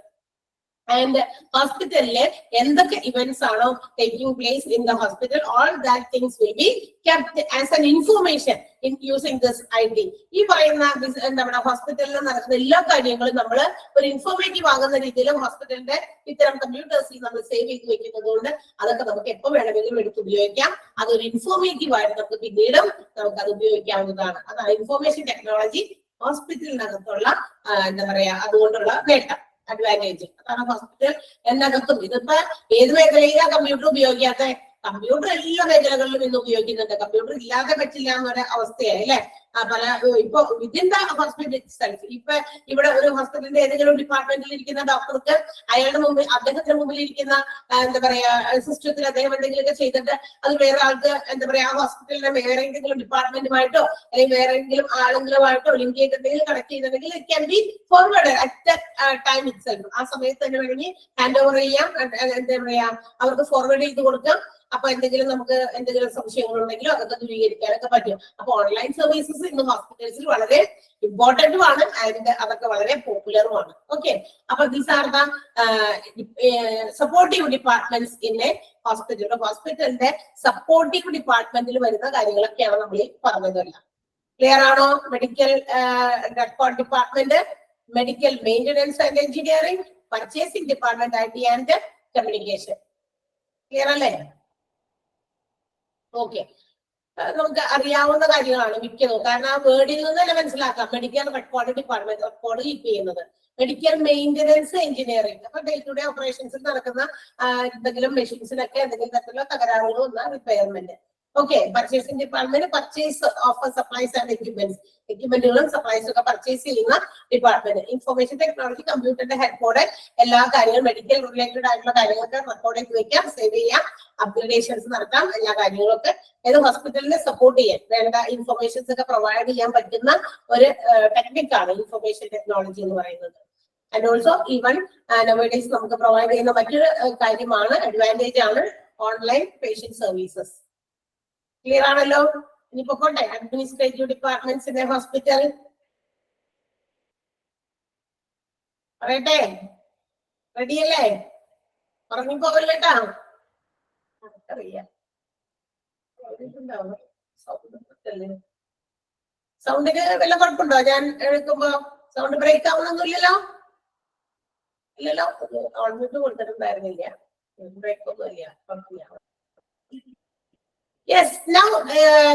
And ഹോസ്പിറ്റലിലെ എന്തൊക്കെ ഇവന്റ്സ് ആണോ taking place in the hospital, all that things will be kept as an information in using this ID. ഈ പറയുന്ന നമ്മുടെ ഹോസ്പിറ്റലിൽ നടക്കുന്ന എല്ലാ കാര്യങ്ങളും നമ്മൾ ഒരു ഇൻഫോർമേറ്റീവ് ആകുന്ന രീതിയിൽ ഹോസ്പിറ്റലിന്റെ ഇത്തരം കമ്പ്യൂട്ടേഴ്സിൽ നമ്മൾ സേവ് ചെയ്ത് വെക്കുന്നത് കൊണ്ട് അതൊക്കെ നമുക്ക് എപ്പോൾ വേണമെങ്കിലും എടുത്ത് ഉപയോഗിക്കാം. അതൊരു ഇൻഫോർമേറ്റീവ് ആയിട്ട് നമുക്ക് പിന്നീടും നമുക്ക് അത് ഉപയോഗിക്കാവുന്നതാണ്. അതാണ് ഇൻഫോർമേഷൻ ടെക്നോളജി ഹോസ്പിറ്റലിനകത്തുള്ള എന്താ പറയാ അതുകൊണ്ടുള്ള നേട്ടം, അഡ്വാൻറ്റേജ്. അതാണ് ഹോസ്പിറ്റൽ എന്നകത്തും. ഇതിപ്പോ ഏത് മേഖലയിലാണ് കമ്പ്യൂട്ടർ ഉപയോഗിക്കാത്ത? കമ്പ്യൂട്ടർ എല്ലാ മേഖലകളിലും ഇന്ന് ഉപയോഗിക്കുന്നുണ്ട്. കമ്പ്യൂട്ടർ ഇല്ലാതെ പറ്റില്ല എന്നൊരു അവസ്ഥയായി അല്ലെ? പല ഇപ്പൊ വിതിൻ ദ ഹോസ്പിറ്റൽ സെൽഫ്. ഇപ്പൊ ഇവിടെ ഒരു ഹോസ്പിറ്റലിന്റെ ഏതെങ്കിലും ഡിപ്പാർട്ട്മെന്റിൽ ഇരിക്കുന്ന ഡോക്ടർക്ക് അയാളുടെ മുമ്പിൽ അദ്ദേഹത്തിന് മുമ്പിൽ ഇരിക്കുന്ന എന്താ പറയാ സിസ്റ്റത്തിൽ അദ്ദേഹം എന്തെങ്കിലുമൊക്കെ ചെയ്തിട്ട് അത് വേറെ ആൾക്ക് എന്താ പറയാ ഹോസ്പിറ്റലിന്റെ വേറെ എന്തെങ്കിലും ഡിപ്പാർട്ട്മെന്റുമായിട്ടോ അല്ലെങ്കിൽ വേറെ ഏതെങ്കിലും ആളുകളുമായിട്ടോ ലിങ്ക് ചെയ്ത് എന്തെങ്കിലും കണക്ട് ചെയ്തിട്ടുണ്ടെങ്കിൽ it can be forward at time it self. ആ സമയത്ത് തന്നെ വേണമെങ്കിൽ ഹാൻഡ് ഓവർ ചെയ്യാം, എന്താ പറയാ അവർക്ക് ഫോർവേഡ് ചെയ്ത് കൊടുക്കാം. അപ്പൊ നമുക്ക് എന്തെങ്കിലും സംശയങ്ങളുണ്ടെങ്കിലോ അതൊക്കെ ദൂരീകരിക്കാനൊക്കെ പറ്റും. അപ്പൊ ഓൺലൈൻ സർവീസസ് ഇന്ന് ഹോസ്പിറ്റൽസിൽ വളരെ ഇമ്പോർട്ടന്റും ആണ് ആൻഡ് അതൊക്കെ വളരെ പോപ്പുലറുമാണ്. ഓക്കെ, അപ്പൊ these are the supportive departments in a hospital. ഹോസ്പിറ്റലിന്റെ സപ്പോർട്ടീവ് ഡിപ്പാർട്ട്മെന്റിൽ വരുന്ന കാര്യങ്ങളൊക്കെയാണ് നമ്മൾ ഈ പറഞ്ഞതെല്ലാം. ക്ലിയർ ആണോ? Medical record department, medical maintenance and engineering, purchasing department, IT and communication. Clear അല്ലേ? ഓക്കെ, നമുക്ക് അറിയാവുന്ന കാര്യങ്ങളാണ് മിക്കതും. കാരണം ആ വേർഡിൽ നിന്ന് തന്നെ മനസ്സിലാക്കാം. Medical record department record keep ചെയ്യുന്നത്. മെഡിക്കൽ മെയിന്റനൻസ് എഞ്ചിനീയറിംഗ്, അപ്പൊ ഡേ ടു ഡേ ഓപ്പറേഷൻസിൽ നടക്കുന്ന എന്തെങ്കിലും മെഷീൻസിനൊക്കെ എന്തെങ്കിലും തരത്തിലുള്ള തകരാറുകൾ വന്ന repairment. Okay, purchasing department purchase of supplies and എക്യുപ്മെന്റുകളും സപ്ലൈസും ഒക്കെ പർച്ചേസ് ചെയ്യുന്ന ഡിപ്പാർട്ട്മെന്റ്. ഇൻഫർമേഷൻ ടെക്നോളജി കമ്പ്യൂട്ടറിന്റെ ഹെഡ്ബോർഡ് എല്ലാ കാര്യങ്ങളും മെഡിക്കൽ റിലേറ്റഡ് ആയിട്ടുള്ള കാര്യങ്ങളൊക്കെ റെക്കോർഡ് ചെയ്ത് വെക്കാം, സേവ് ചെയ്യാം, അപ്ഗ്രഡേഷൻസ് നടത്താം, എല്ലാ കാര്യങ്ങളൊക്കെ ഏത് ഹോസ്പിറ്റലിനെ സപ്പോർട്ട് ചെയ്യാൻ വേണ്ട ഇൻഫർമേഷൻസ് ഒക്കെ പ്രൊവൈഡ് ചെയ്യാൻ പറ്റുന്ന ഒരു ടെക്നിക്കാണ് ഇൻഫർമേഷൻ ടെക്നോളജി എന്ന് പറയുന്നത്. ആൻഡ് ഓൾസോ ഈവൻ നവഡേയ്സ് നമുക്ക് പ്രൊവൈഡ് ചെയ്യുന്ന മറ്റൊരു കാര്യമാണ്, അഡ്വാൻറ്റേജ് ആണ് ഓൺലൈൻ പേഷ്യന്റ് സർവീസസ്. ക്ലിയർ ആണല്ലോ? ഇനി പൊക്കോട്ടെ. Administrative departments in a hospital പറയട്ടെ? റെഡിയല്ലേ? പറഞ്ഞു പോകല്ലേട്ടാ? അറിയാം സൗണ്ടിന് വല്ല കുഴപ്പമുണ്ടോ? ഞാൻ എടുക്കുമ്പോ സൗണ്ട് ബ്രേക്ക് ആവുന്നൊന്നുമില്ലല്ലോ? ഇല്ലല്ലോ, ഓൾമോസ്റ്റ് കൊടുത്തിട്ടുണ്ടായിരുന്നില്ല, ബ്രേക്ക് ഒന്നും ഇല്ല. യെസ്, നൗ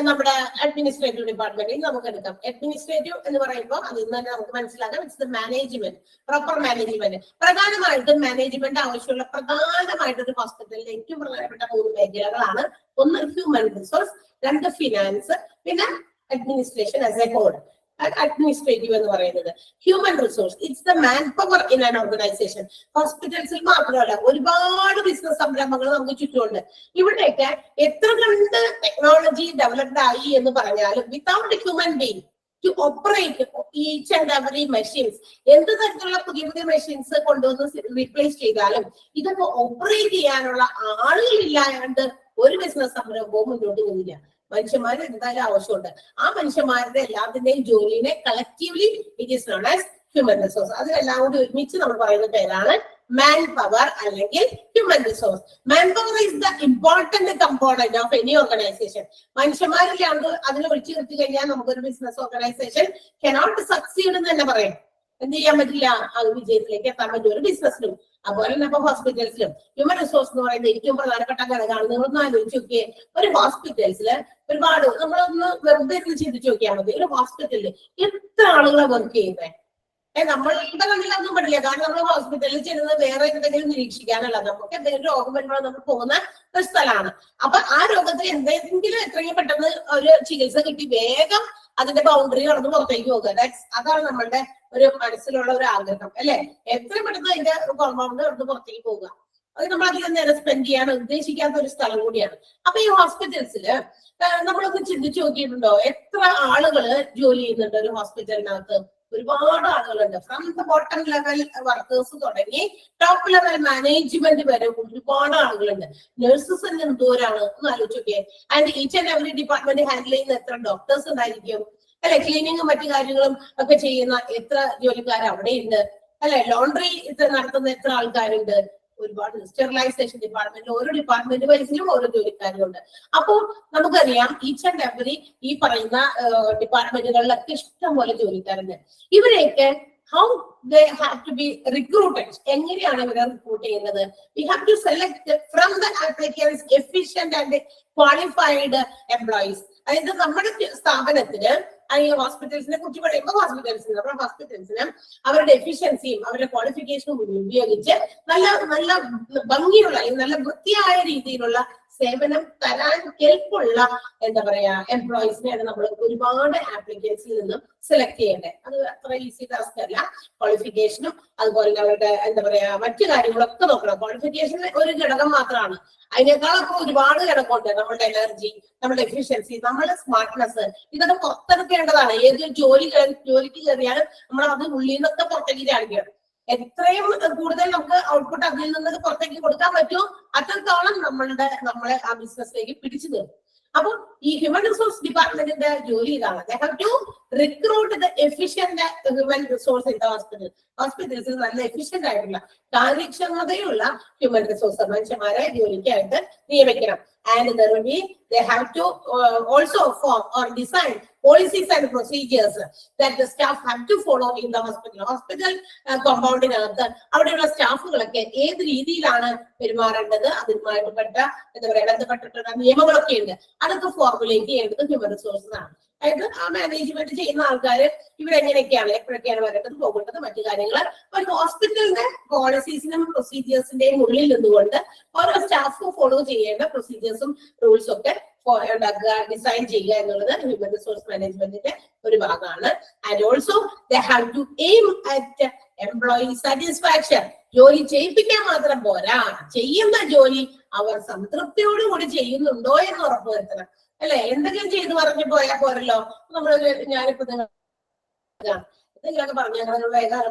നമ്മുടെ അഡ്മിനിസ്ട്രേറ്റീവ് ഡിപ്പാർട്ട്മെന്റിൽ നമുക്ക് എടുക്കാം. അഡ്മിനിസ്ട്രേറ്റീവ് എന്ന് പറയുമ്പോൾ അതിൽ നിന്ന് തന്നെ നമുക്ക് മനസ്സിലാക്കാം it's the management, proper management. പ്രധാനമായിട്ടും മാനേജ്മെന്റ് ആവശ്യമുള്ള പ്രധാനമായിട്ടൊരു ഹോസ്പിറ്റലിലെ ഏറ്റവും പ്രധാനപ്പെട്ട 3 മേഖലകളാണ്. ഒന്ന് ഹ്യൂമൻ റിസോഴ്സ്, 2 ഫിനാൻസ്, പിന്നെ administration as a whole. Administrative എന്ന് പറയുന്നത് human resource, it's the man power in an organisation. ഹോസ്പിറ്റൽസിൽ മാത്രമല്ല ഒരുപാട് ബിസിനസ് സംരംഭങ്ങൾ നമുക്ക് ചുറ്റുമുണ്ട്. ഇവിടെയൊക്കെ എത്ര കണ്ട് ടെക്നോളജി ഡെവലപ്ഡ് ആയി എന്ന് പറഞ്ഞാലും without human being to operate each and every machines. എന്ത് തരത്തിലുള്ള പുതിയ പുതിയ മെഷീൻസ് കൊണ്ടുവന്ന് റീപ്ലേസ് ചെയ്താലും ഇതൊക്കെ ഓപ്പറേറ്റ് ചെയ്യാനുള്ള ആളുകളില്ലാണ്ട് ഒരു ബിസിനസ് സംരംഭവും മുന്നോട്ട് പോകില്ല. മനുഷ്യന്മാർ എന്തായാലും ആവശ്യമുണ്ട്. ആ മനുഷ്യന്മാരുടെ എല്ലാത്തിന്റെയും ജോലിനെ collectively it is known as human resource. അതിലെല്ലാം കൂടി ഒരുമിച്ച് നമ്മൾ പറയുന്ന പേരാണ് മാൻ പവർ അല്ലെങ്കിൽ human resource. Man power is the important component of any organisation. മനുഷ്യന്മാരില്ലാണ്ട് അതിനെ ഒഴിച്ചു നിർത്തി കഴിഞ്ഞാൽ നമുക്കൊരു ബിസിനസ് ഓർഗനൈസേഷൻ കനോട്ട് സക്സീഡ് എന്ന് തന്നെ പറയാം. എന്ത് ചെയ്യാൻ പറ്റില്ല, അത് വിജയത്തിലേക്ക് എത്താൻ പറ്റും ഒരു ബിസിനസ്സിലും. അതുപോലെ തന്നെ ഇപ്പൊ ഹോസ്പിറ്റൽസിലും ഹ്യൂമൻ റിസോഴ്സ് എന്ന് പറയുന്നത് ഏറ്റവും പ്രധാനപ്പെട്ട ഘടകമാണ്. നിങ്ങളൊന്ന് ആലോചിച്ച് നോക്കിയേ, ഒരു ഹോസ്പിറ്റൽസില് ഒരുപാട് നമ്മളൊന്ന് വെറുതെ ചിന്തിച്ചു നോക്കിയാൽ മതി. ഒരു ഹോസ്പിറ്റലിൽ എത്ര ആളുകളെ വർക്ക് ചെയ്യുന്നത്? നമ്മളുടെ കണ്ണിലൊന്നും പറ്റില്ല. കാരണം നമ്മൾ ഹോസ്പിറ്റലിൽ ചെല്ലുന്നത് വേറെ എന്തെങ്കിലും നിരീക്ഷിക്കാനല്ല, നമുക്ക് എന്തെങ്കിലും രോഗം വരുമ്പോൾ നമ്മൾ പോകുന്ന ഒരു സ്ഥലമാണ്. അപ്പൊ ആ രോഗത്തിൽ എന്തെങ്കിലും എത്രയും പെട്ടെന്ന് ഒരു ചികിത്സ കിട്ടി വേഗം അതിന്റെ ബൗണ്ടറി കടന്ന് പുറത്തേക്ക് പോകുക. അതാണ് നമ്മളുടെ ഒരു മനസ്സിലുള്ള ഒരു ആഗ്രഹം, അല്ലെ? എത്രയും പെട്ടെന്ന് അതിന്റെ കോമ്പൗണ്ട് കടന്ന് പുറത്തേക്ക് പോവുക. അത് നമ്മൾ അധികം നേരം സ്പെൻഡ് ചെയ്യാൻ ഉദ്ദേശിക്കാത്ത ഒരു സ്ഥലം കൂടിയാണ്. അപ്പൊ ഈ ഹോസ്പിറ്റൽസില് നമ്മളൊന്ന് ചിന്തിച്ചു നോക്കിയിട്ടുണ്ടോ, എത്ര ആളുകള് ജോലി ചെയ്യുന്നുണ്ട് ഒരു ഹോസ്പിറ്റലിനകത്ത്? ഒരുപാട് ആളുകളുണ്ട്. From the bottom level workers തുടങ്ങി ടോപ്പ് ലെവൽ മാനേജ്മെന്റ് വരെ ഒരുപാട് ആളുകളുണ്ട്. നഴ്സസ് തന്നെ എന്തോരാണ് ഒന്ന് ആലോചിച്ച് നോക്കിയേ. And each and every department handle ചെയ്യുന്ന എത്ര ഡോക്ടേഴ്സ് ഉണ്ടായിരിക്കും, അല്ലെ? ക്ലീനിങ്ങും മറ്റു കാര്യങ്ങളും ഒക്കെ ചെയ്യുന്ന എത്ര ജോലിക്കാർ അവിടെയുണ്ട്, അല്ലെ? ലോണ്ടറി നടത്തുന്ന എത്ര ആൾക്കാരുണ്ട്? ഒരുപാട്. സ്റ്റെറിലൈസേഷൻ ഡിപ്പാർട്ട്മെന്റ്, ഓരോ ഡിപ്പാർട്ട്മെന്റ് വൈസിലും ഓരോ ജോലിക്കാരുണ്ട്. അപ്പോൾ നമുക്കറിയാം ഈച്ച് ആൻഡ് എവറി ഈ പറയുന്ന ഡിപ്പാർട്ട്മെന്റുകളിലൊക്കെ ഇഷ്ടം പോലെ ജോലിക്കാരുണ്ട്. ഇവരെയൊക്കെ how they have to be recruited. എങ്ങനെയാണ് ഇവരെ റിക്രൂട്ട് ചെയ്യുന്നത്? We have to select from the applicants efficient and qualified employees. അതായത് നമ്മുടെ സ്ഥാപനത്തിന് ഈ ഹോസ്പിറ്റൽസിനെ കുറിച്ച് പറയുമ്പോൾ നമ്മുടെ ഹോസ്പിറ്റൽസിന് അവരുടെ എഫിഷ്യൻസിയും അവരുടെ ക്വാളിഫിക്കേഷനും ഉപയോഗിച്ച് നല്ല നല്ല ഭംഗിയുള്ള നല്ല വൃത്തിയായ രീതിയിലുള്ള സേവനം തരാൻ കെൽപ്പുള്ള എന്താ പറയാ എംപ്ലോയീസിനെയാണ് നമ്മൾ ഒരുപാട് ആപ്ലിക്കൻസിൽ നിന്നും സെലക്ട് ചെയ്യേണ്ടത്. അത് അത്ര ഈസി ടാസ്ക് അല്ല. ക്വാളിഫിക്കേഷനും അതുപോലെ അവരുടെ എന്താ പറയാ മറ്റു കാര്യങ്ങളൊക്കെ നോക്കണം. ക്വാളിഫിക്കേഷൻ ഒരു ഘടകം മാത്രമാണ്, അതിനേക്കാളൊക്കെ ഒരുപാട് ഘടകമുണ്ട്. നമ്മുടെ എനർജി, നമ്മുടെ എഫിഷ്യൻസി, നമ്മുടെ സ്മാർട്ട്നെസ്, ഇതൊക്കെ പുറത്തെടുക്കേണ്ടതാണ്. ഏത് ജോലിക്ക് കയറിയാലും നമ്മൾ അത് ഉള്ളിൽ നിന്നൊക്കെ പുറത്തേക്ക് ചാടിക്കണം. എത്രയും കൂടുതൽ നമുക്ക് ഔട്ട്പുട്ട് അതിൽ നിന്ന് പുറത്തേക്ക് കൊടുക്കാൻ പറ്റുമോ അത്രത്തോളം നമ്മളെ ആ ബിസിനസ്സിലേക്ക് പിടിച്ചു തീർക്കും. അപ്പൊ ഈ ഹ്യൂമൻ റിസോഴ്സ് ഡിപ്പാർട്ട്മെന്റിന്റെ ജോലി ഇതാണ്. They have to recruit the efficient human resource in the hospital. ഹോസ്പിറ്റൽസിൽ നല്ല എഫിഷ്യന്റ് ആയിട്ടുള്ള കാര്യക്ഷമതയുള്ള ഹ്യൂമൻ റിസോഴ്സ് മനുഷ്യന്മാരെ ജോലിക്കായിട്ട് നിയമിക്കണം. And there will be, they have to also form or design policies and procedures that the staff have to follow in the hospital. Hospital compoundinകത്ത് അവിടെയുള്ള സ്റ്റാഫുകളൊക്കെ ഏത് രീതിയിലാണ് പെരുമാറേണ്ടത്, അതുമായിട്ട് എന്താ പറയാ ബന്ധപ്പെട്ടിട്ടുള്ള നിയമങ്ങളൊക്കെ ഉണ്ട്. അതൊക്കെ ഫോർമുലേറ്റ് ചെയ്യേണ്ടത് ഹ്യൂമൻ റിസോഴ്സസ് ആണ്. അതായത് ആ മാനേജ്മെന്റ് ചെയ്യുന്ന ആൾക്കാര് ഇവരെങ്ങനെയൊക്കെയാണ്, എപ്പോഴൊക്കെയാണ് വരേണ്ടത്, പോകേണ്ടത്, മറ്റു കാര്യങ്ങൾ ഒരു ഹോസ്പിറ്റലിന്റെ പോളിസീസിനും പ്രൊസീജിയേഴ്സിന്റെയും ഉള്ളിൽ നിന്നുകൊണ്ട് ഓരോ സ്റ്റാഫും ഫോളോ ചെയ്യേണ്ട പ്രൊസീജിയേഴ്സും റൂൾസും ഒക്കെ ഡിസൈൻ ചെയ്യുക എന്നുള്ളത് ഹ്യൂമൻ റിസോഴ്സ് മാനേജ്മെന്റിന്റെ ഒരു ഭാഗമാണ്. And also they have to aim at employee satisfaction. ജോലി ചെയ്യിപ്പിക്കാൻ മാത്രം പോരാ, ചെയ്യുന്ന ജോലി അവർ സംതൃപ്തിയോടുകൂടി ചെയ്യുന്നുണ്ടോ എന്ന് ഉറപ്പുവരുത്തണം, അല്ലെ? എന്തെങ്കിലും ചെയ്ത് പറഞ്ഞു പോയാൽ പോരല്ലോ. ഞാനിപ്പോ എന്തെങ്കിലുമൊക്കെ പറഞ്ഞു വേഗം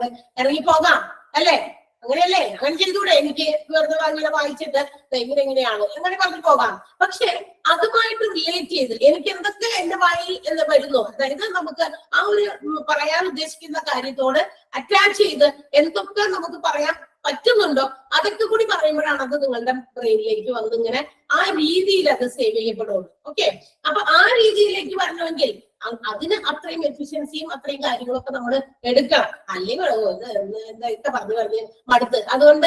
ഇറങ്ങിപ്പോകാം, അല്ലെ? അങ്ങനെയല്ലേ? അങ്ങനെ ചെയ്തുകൂടെ? എനിക്ക് വെറുതെ ഇങ്ങനെ വായിച്ചിട്ട് എങ്ങനെയാണ് അങ്ങനെ പറഞ്ഞു പോകാം. പക്ഷെ അതുമായിട്ട് റിലേറ്റ് ചെയ്ത് എനിക്ക് എന്തൊക്കെ എന്റെ വായിൽ വരുന്നു, അതായത് നമുക്ക് ആ ഒരു പറയാൻ ഉദ്ദേശിക്കുന്ന കാര്യത്തോട് അറ്റാച്ച് ചെയ്ത് എന്തൊക്കെ നമുക്ക് പറയാൻ പറ്റുന്നുണ്ടോ അതൊക്കെ കൂടി പറയുമ്പോഴാണ് അത് നിങ്ങളുടെ ബ്രെയിനിലേക്ക് വന്ന് ഇങ്ങനെ ആ രീതിയിൽ അത് സേവ് ചെയ്യപ്പെടുള്ളൂ. ഓക്കെ, അപ്പൊ ആ രീതിയിലേക്ക് വരണമെങ്കിൽ അതിന് അത്രയും എഫിഷ്യൻസിയും അത്രയും കാര്യങ്ങളൊക്കെ നമ്മൾ എടുക്കണം. അല്ലെങ്കിൽ എന്താ പറഞ്ഞ് മടുത്ത് അതുകൊണ്ട്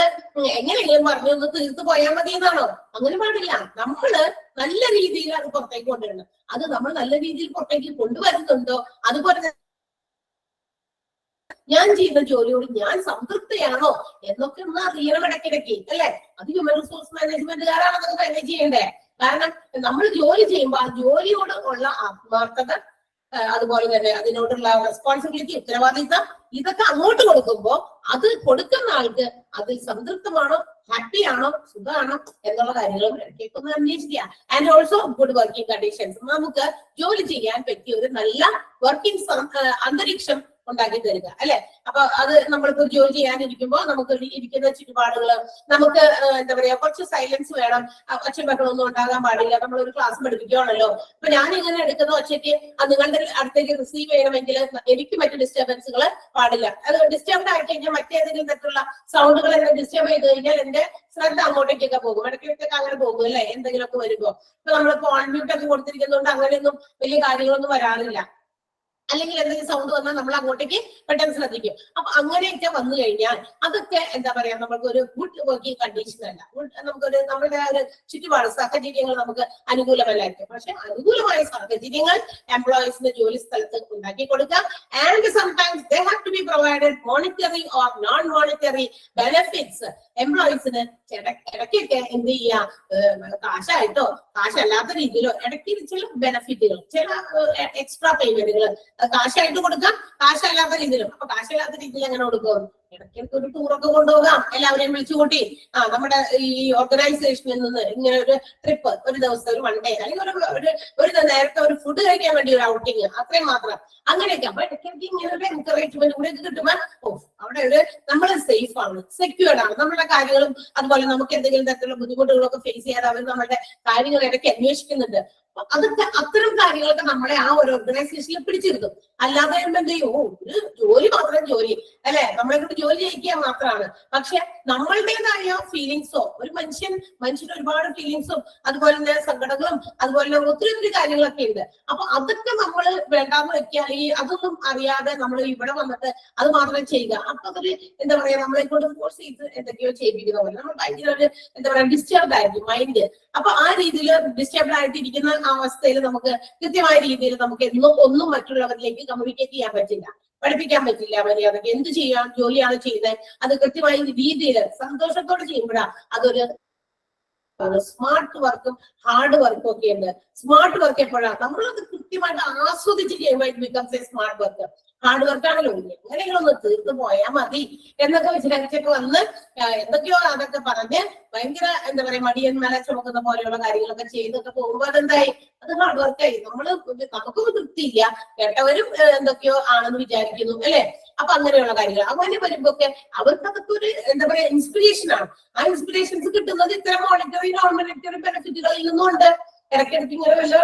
എങ്ങനെയെങ്കിലും പറഞ്ഞു തീർത്ത് പോയാൽ മതി എന്നാണോ? അങ്ങനെ പാടില്ല. നമ്മള് നല്ല രീതിയിൽ അത് പുറത്തേക്ക് കൊണ്ടുവരണം. അത് നമ്മൾ നല്ല രീതിയിൽ പുറത്തേക്ക് കൊണ്ടുവരുന്നുണ്ടോ, അതുപോലെ ഞാൻ ചെയ്യുന്ന ജോലിയോട് ഞാൻ സംതൃപ്തയാണോ എന്നൊക്കെ ഒന്ന് അറിയണം ഇടയ്ക്കിടയ്ക്ക്, അല്ലെ? അത് ഹ്യൂമൻ റിസോഴ്സ് മാനേജ്മെന്റുകാരാണ് അതൊക്കെ മാനേജ് ചെയ്യേണ്ടത്. കാരണം നമ്മൾ ജോലി ചെയ്യുമ്പോൾ ആ ജോലിയോട് ഉള്ള ആത്മാർത്ഥത, അതുപോലെ തന്നെ അതിനോടുള്ള റെസ്പോൺസിബിലിറ്റി, ഉത്തരവാദിത്തം, ഇതൊക്കെ അങ്ങോട്ട് കൊടുക്കുമ്പോൾ അത് കൊടുക്കുന്ന ആൾക്ക് അതിൽ സംതൃപ്തമാണോ, ഹാപ്പി ആണോ, സുഖമാണോ എന്നുള്ള കാര്യങ്ങളും ഇടയ്ക്കൊന്ന് അന്വേഷിക്കുക. And also good working conditions, നമുക്ക് ജോലി ചെയ്യാൻ പറ്റിയ ഒരു നല്ല വർക്കിംഗ് അന്തരീക്ഷം ഉണ്ടാക്കി തരിക അല്ലെ. അപ്പൊ അത് നമ്മളിപ്പോ ജോലി ചെയ്യാനിരിക്കുമ്പോൾ നമുക്ക് ഇരിക്കുന്ന ചുറ്റുപാടുകള്, നമുക്ക് എന്താ പറയാ, കുറച്ച് സൈലൻസ് വേണം, ഒച്ചയും ബഹളമൊന്നും ഉണ്ടാകാൻ പാടില്ല. നമ്മളൊരു ക്ലാസ് പഠിപ്പിക്കുകയാണല്ലോ, അപ്പൊ ഞാൻ ഇങ്ങനെ എടുക്കുന്ന ഒച്ചയ്ക്ക് നിങ്ങളുടെ അടുത്തേക്ക് റിസീവ് ചെയ്യണമെങ്കിൽ എനിക്ക് മറ്റു ഡിസ്റ്റർബൻസുകൾ പാടില്ല. അത് ഡിസ്റ്റർബ് ആയി കഴിഞ്ഞാൽ മറ്റേതെങ്കിലും തരത്തിലുള്ള സൗണ്ടുകൾ എന്നെ ഡിസ്റ്റർബ് ചെയ്ത് കഴിഞ്ഞാൽ എന്റെ ശ്രദ്ധ അങ്ങോട്ടേക്കൊക്കെ പോകും, ഇടയ്ക്കിടയ്ക്കൊക്കെ അങ്ങനെ പോകും അല്ലെ, എന്തെങ്കിലുമൊക്കെ വരുമ്പോ. ഇപ്പൊ നമ്മളിപ്പോ ഓൺ മ്യൂട്ട് ഒക്കെ കൊടുത്തിരിക്കുന്നതുകൊണ്ട് അങ്ങനെയൊന്നും വലിയ കാര്യങ്ങളൊന്നും വരാറില്ല. അല്ലെങ്കിൽ എന്തെങ്കിലും സൗണ്ട് വന്നാൽ നമ്മൾ അങ്ങോട്ടേക്ക് പെട്ടെന്ന് ശ്രദ്ധിക്കും. അപ്പൊ അങ്ങനെയൊക്കെ വന്നു കഴിഞ്ഞാൽ അതൊക്കെ എന്താ പറയാ, നമുക്ക് ഒരു ഗുഡ് വർക്കിംഗ് കണ്ടീഷൻ അല്ല. നമുക്കൊരു നമ്മുടെ ഒരു ചുറ്റുപാട് സാഹചര്യങ്ങൾ നമുക്ക് അനുകൂലമല്ലായിരിക്കും. പക്ഷെ അനുകൂലമായ സാഹചര്യങ്ങൾ എംപ്ലോയീസിന് ജോലി സ്ഥലത്ത് ഉണ്ടാക്കി കൊടുക്കാം. And sometimes they have to be provided monetary or non monetary benefits. എംപ്ലോയീസിന് ഇടയ്ക്കൊക്കെ എന്ത് ചെയ്യാം, കാശായിട്ടോ കാശല്ലാത്ത രീതിയിലോ ഇടയ്ക്ക് ചില ബെനിഫിറ്റുകൾ, ചില എക്സ്ട്രാ പേയ്മെന്റുകൾ കാശായിട്ട് കൊടുക്കാം, കാശല്ലാത്ത രീതിയിലും. അപ്പൊ കാശല്ലാത്ത രീതിയിൽ എങ്ങനെ കൊടുക്കും? ഇടയ്ക്ക് ഒരു ടൂറൊക്കെ കൊണ്ടുപോകാം, എല്ലാവരെയും വിളിച്ചു കൂട്ടി നമ്മുടെ ഈ ഓർഗനൈസേഷനിൽ നിന്ന് ഇങ്ങനെ ഒരു ട്രിപ്പ്, ഒരു ദിവസം ഒരു 1 ഡേ, അല്ലെങ്കിൽ ഒരു നേരത്തെ ഒരു ഫുഡ് കഴിക്കാൻ വേണ്ടി ഒരു ഔട്ടിങ്, അത്രയും മാത്രം. അങ്ങനെയൊക്കെ. അപ്പൊ ഇടയ്ക്കിടയ്ക്ക് ഇങ്ങനെ ഒരു എൻകറേജ്മെന്റ് കൂടെ കിട്ടുമ്പോൾ അവിടെ ഒരു നമ്മൾ സേഫ് ആണ്, സെക്യൂർഡ് ആണ്, നമ്മുടെ കാര്യങ്ങളും അതുപോലെ നമുക്ക് എന്തെങ്കിലും തരത്തിലുള്ള ബുദ്ധിമുട്ടുകളൊക്കെ ഫേസ് ചെയ്യാതെ അവർ നമ്മുടെ കാര്യങ്ങൾ ഇടയ്ക്ക് അന്വേഷിക്കുന്നുണ്ട്. അതൊക്കെ അത്തരം കാര്യങ്ങളൊക്കെ നമ്മളെ ആ ഒരു ഓർഗനൈസേഷനിൽ പിടിച്ചിരുത്തും. അല്ലാതെ എന്ത് ചെയ്യും, ഒരു ജോലി മാത്രം ജോലി അല്ലെ, നമ്മളെ കൊണ്ട് ജോലി ചെയ്യിക്കുക മാത്രമാണ്. പക്ഷെ നമ്മളുടേതായ ഫീലിങ്സോ, ഒരു മനുഷ്യന് ഒരുപാട് ഫീലിങ്സും അതുപോലെ തന്നെ സങ്കടങ്ങളും അതുപോലെ ഒത്തിരി കാര്യങ്ങളൊക്കെ ഉണ്ട്. അപ്പൊ അതൊക്കെ നമ്മൾ വേണ്ടാന്ന് വെക്കുക, ഈ അതൊന്നും അറിയാതെ നമ്മൾ ഇവിടെ വന്നിട്ട് അത് മാത്രം ചെയ്യുക. അപ്പൊ അതൊരു എന്താ പറയാ, നമ്മളെ കൊണ്ട് ഫോഴ്സ് ചെയ്ത് എന്തൊക്കെയോ ചെയ്യിപ്പിക്കുന്ന പോലെ നമ്മൾ ഭയങ്കര ഒരു എന്താ പറയാ ഡിസ്റ്റർബ്ഡ് ആയിരിക്കും മൈൻഡ്. അപ്പൊ ആ രീതിയിൽ ഡിസ്റ്റർബ്ഡ് ആയിട്ടിരിക്കുന്ന അവസ്ഥയിൽ നമുക്ക് കൃത്യമായ രീതിയിൽ നമുക്ക് ഒന്നും മറ്റുള്ളവരിലേക്ക് കമ്മ്യൂണിക്കേറ്റ് ചെയ്യാൻ പറ്റില്ല, പഠിപ്പിക്കാൻ പറ്റില്ല. മര്യാദക്ക് എന്ത് ചെയ്യാൻ ജോലിയാണ് ചെയ്യുന്നത് അത് കൃത്യമായ രീതിയിൽ സന്തോഷത്തോടെ ചെയ്യുമ്പോഴാണ് അതൊരു സ്മാർട്ട് വർക്കും ഹാർഡ് വർക്കും ഒക്കെ ഉണ്ട്. സ്മാർട്ട് വർക്ക് എപ്പോഴാണ് നമ്മളത് കൃത്യമായിട്ട് ആസ്വദിച്ച് ചെയ്യുമ്പോൾ it becomes a smart work. Hard വർക്കാണല്ലോ, എങ്ങനെയെങ്കിലും ഒന്ന് തീർന്നു പോയാൽ മതി എന്നൊക്കെ വിചാരിച്ചൊക്കെ വന്ന് എന്തൊക്കെയോ അതൊക്കെ പറഞ്ഞ് ഭയങ്കര എന്താ പറയാ മടിയൻ മല ചുമക്കുന്ന പോലെയുള്ള കാര്യങ്ങളൊക്കെ ചെയ്തൊക്കെ പോകുമ്പോൾ അതെന്തായി, അത് ഹാർഡ് വർക്കായി. നമുക്കൊന്നും തൃപ്തിയില്ല, കേട്ടവരും എന്തൊക്കെയോ ആണെന്ന് വിചാരിക്കുന്നു അല്ലെ. അപ്പൊ അങ്ങനെയുള്ള കാര്യങ്ങൾ അങ്ങനെ വരുമ്പോക്കെ അവർക്ക് അതൊക്കെ ഒരു എന്താ പറയാ ഇൻസ്പിറേഷൻ ആണ്. ആ ഇൻസ്പിറേഷൻസ് കിട്ടുന്നത് ഇത്തരം മോണിറ്ററി നോൺ മോണിറ്ററി ബെനിഫിറ്റുകളിൽ നിന്നുണ്ട്. ഇടയ്ക്കിടയ്ക്ക് ഇങ്ങനെ വല്ല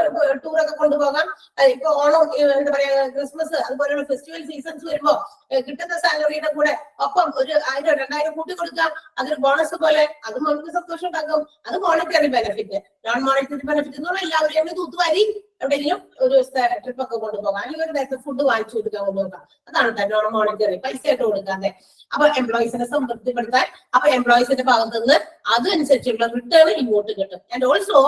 ടൂറൊക്കെ കൊണ്ടുപോകാം. ഇപ്പൊ ഓണം, എന്താ പറയാ ക്രിസ്മസ് അതുപോലെയുള്ള ഫെസ്റ്റിവൽ സീസൺസ് വരുമ്പോ കിട്ടുന്ന സാലറിയുടെ കൂടെ ഒപ്പം ഒരു 1000-2000 കൂട്ടി കൊടുക്കാം, അതൊരു ബോണസ് പോലെ, അതും നമുക്ക് സന്തോഷം ഉണ്ടാക്കും. അത് monetary benefit. Non monetary benefit എന്ന് പറഞ്ഞാൽ എല്ലാവരെയും തൂത്തുവാരി എവിടെയെങ്കിലും ഒരു ട്രിപ്പ് ഒക്കെ കൊണ്ടുപോകാം, അല്ലെങ്കിൽ ഒരു നേരത്തെ ഫുഡ് വാങ്ങിച്ചു കൊടുക്കാൻ കൊണ്ടുപോകാം. അതാണ് നോൺ മോണിറ്ററി, പൈസ ആയിട്ട് കൊടുക്കാതെ. അപ്പൊ എംപ്ലോയീസിനെ സംതൃപ്തിപ്പെടുത്താൻ, അപ്പൊ എംപ്ലോയീസിന്റെ ഭാഗത്ത് നിന്ന് അതനുസരിച്ചുള്ള റിട്ടേൺ ഇങ്ങോട്ട് കിട്ടും. And also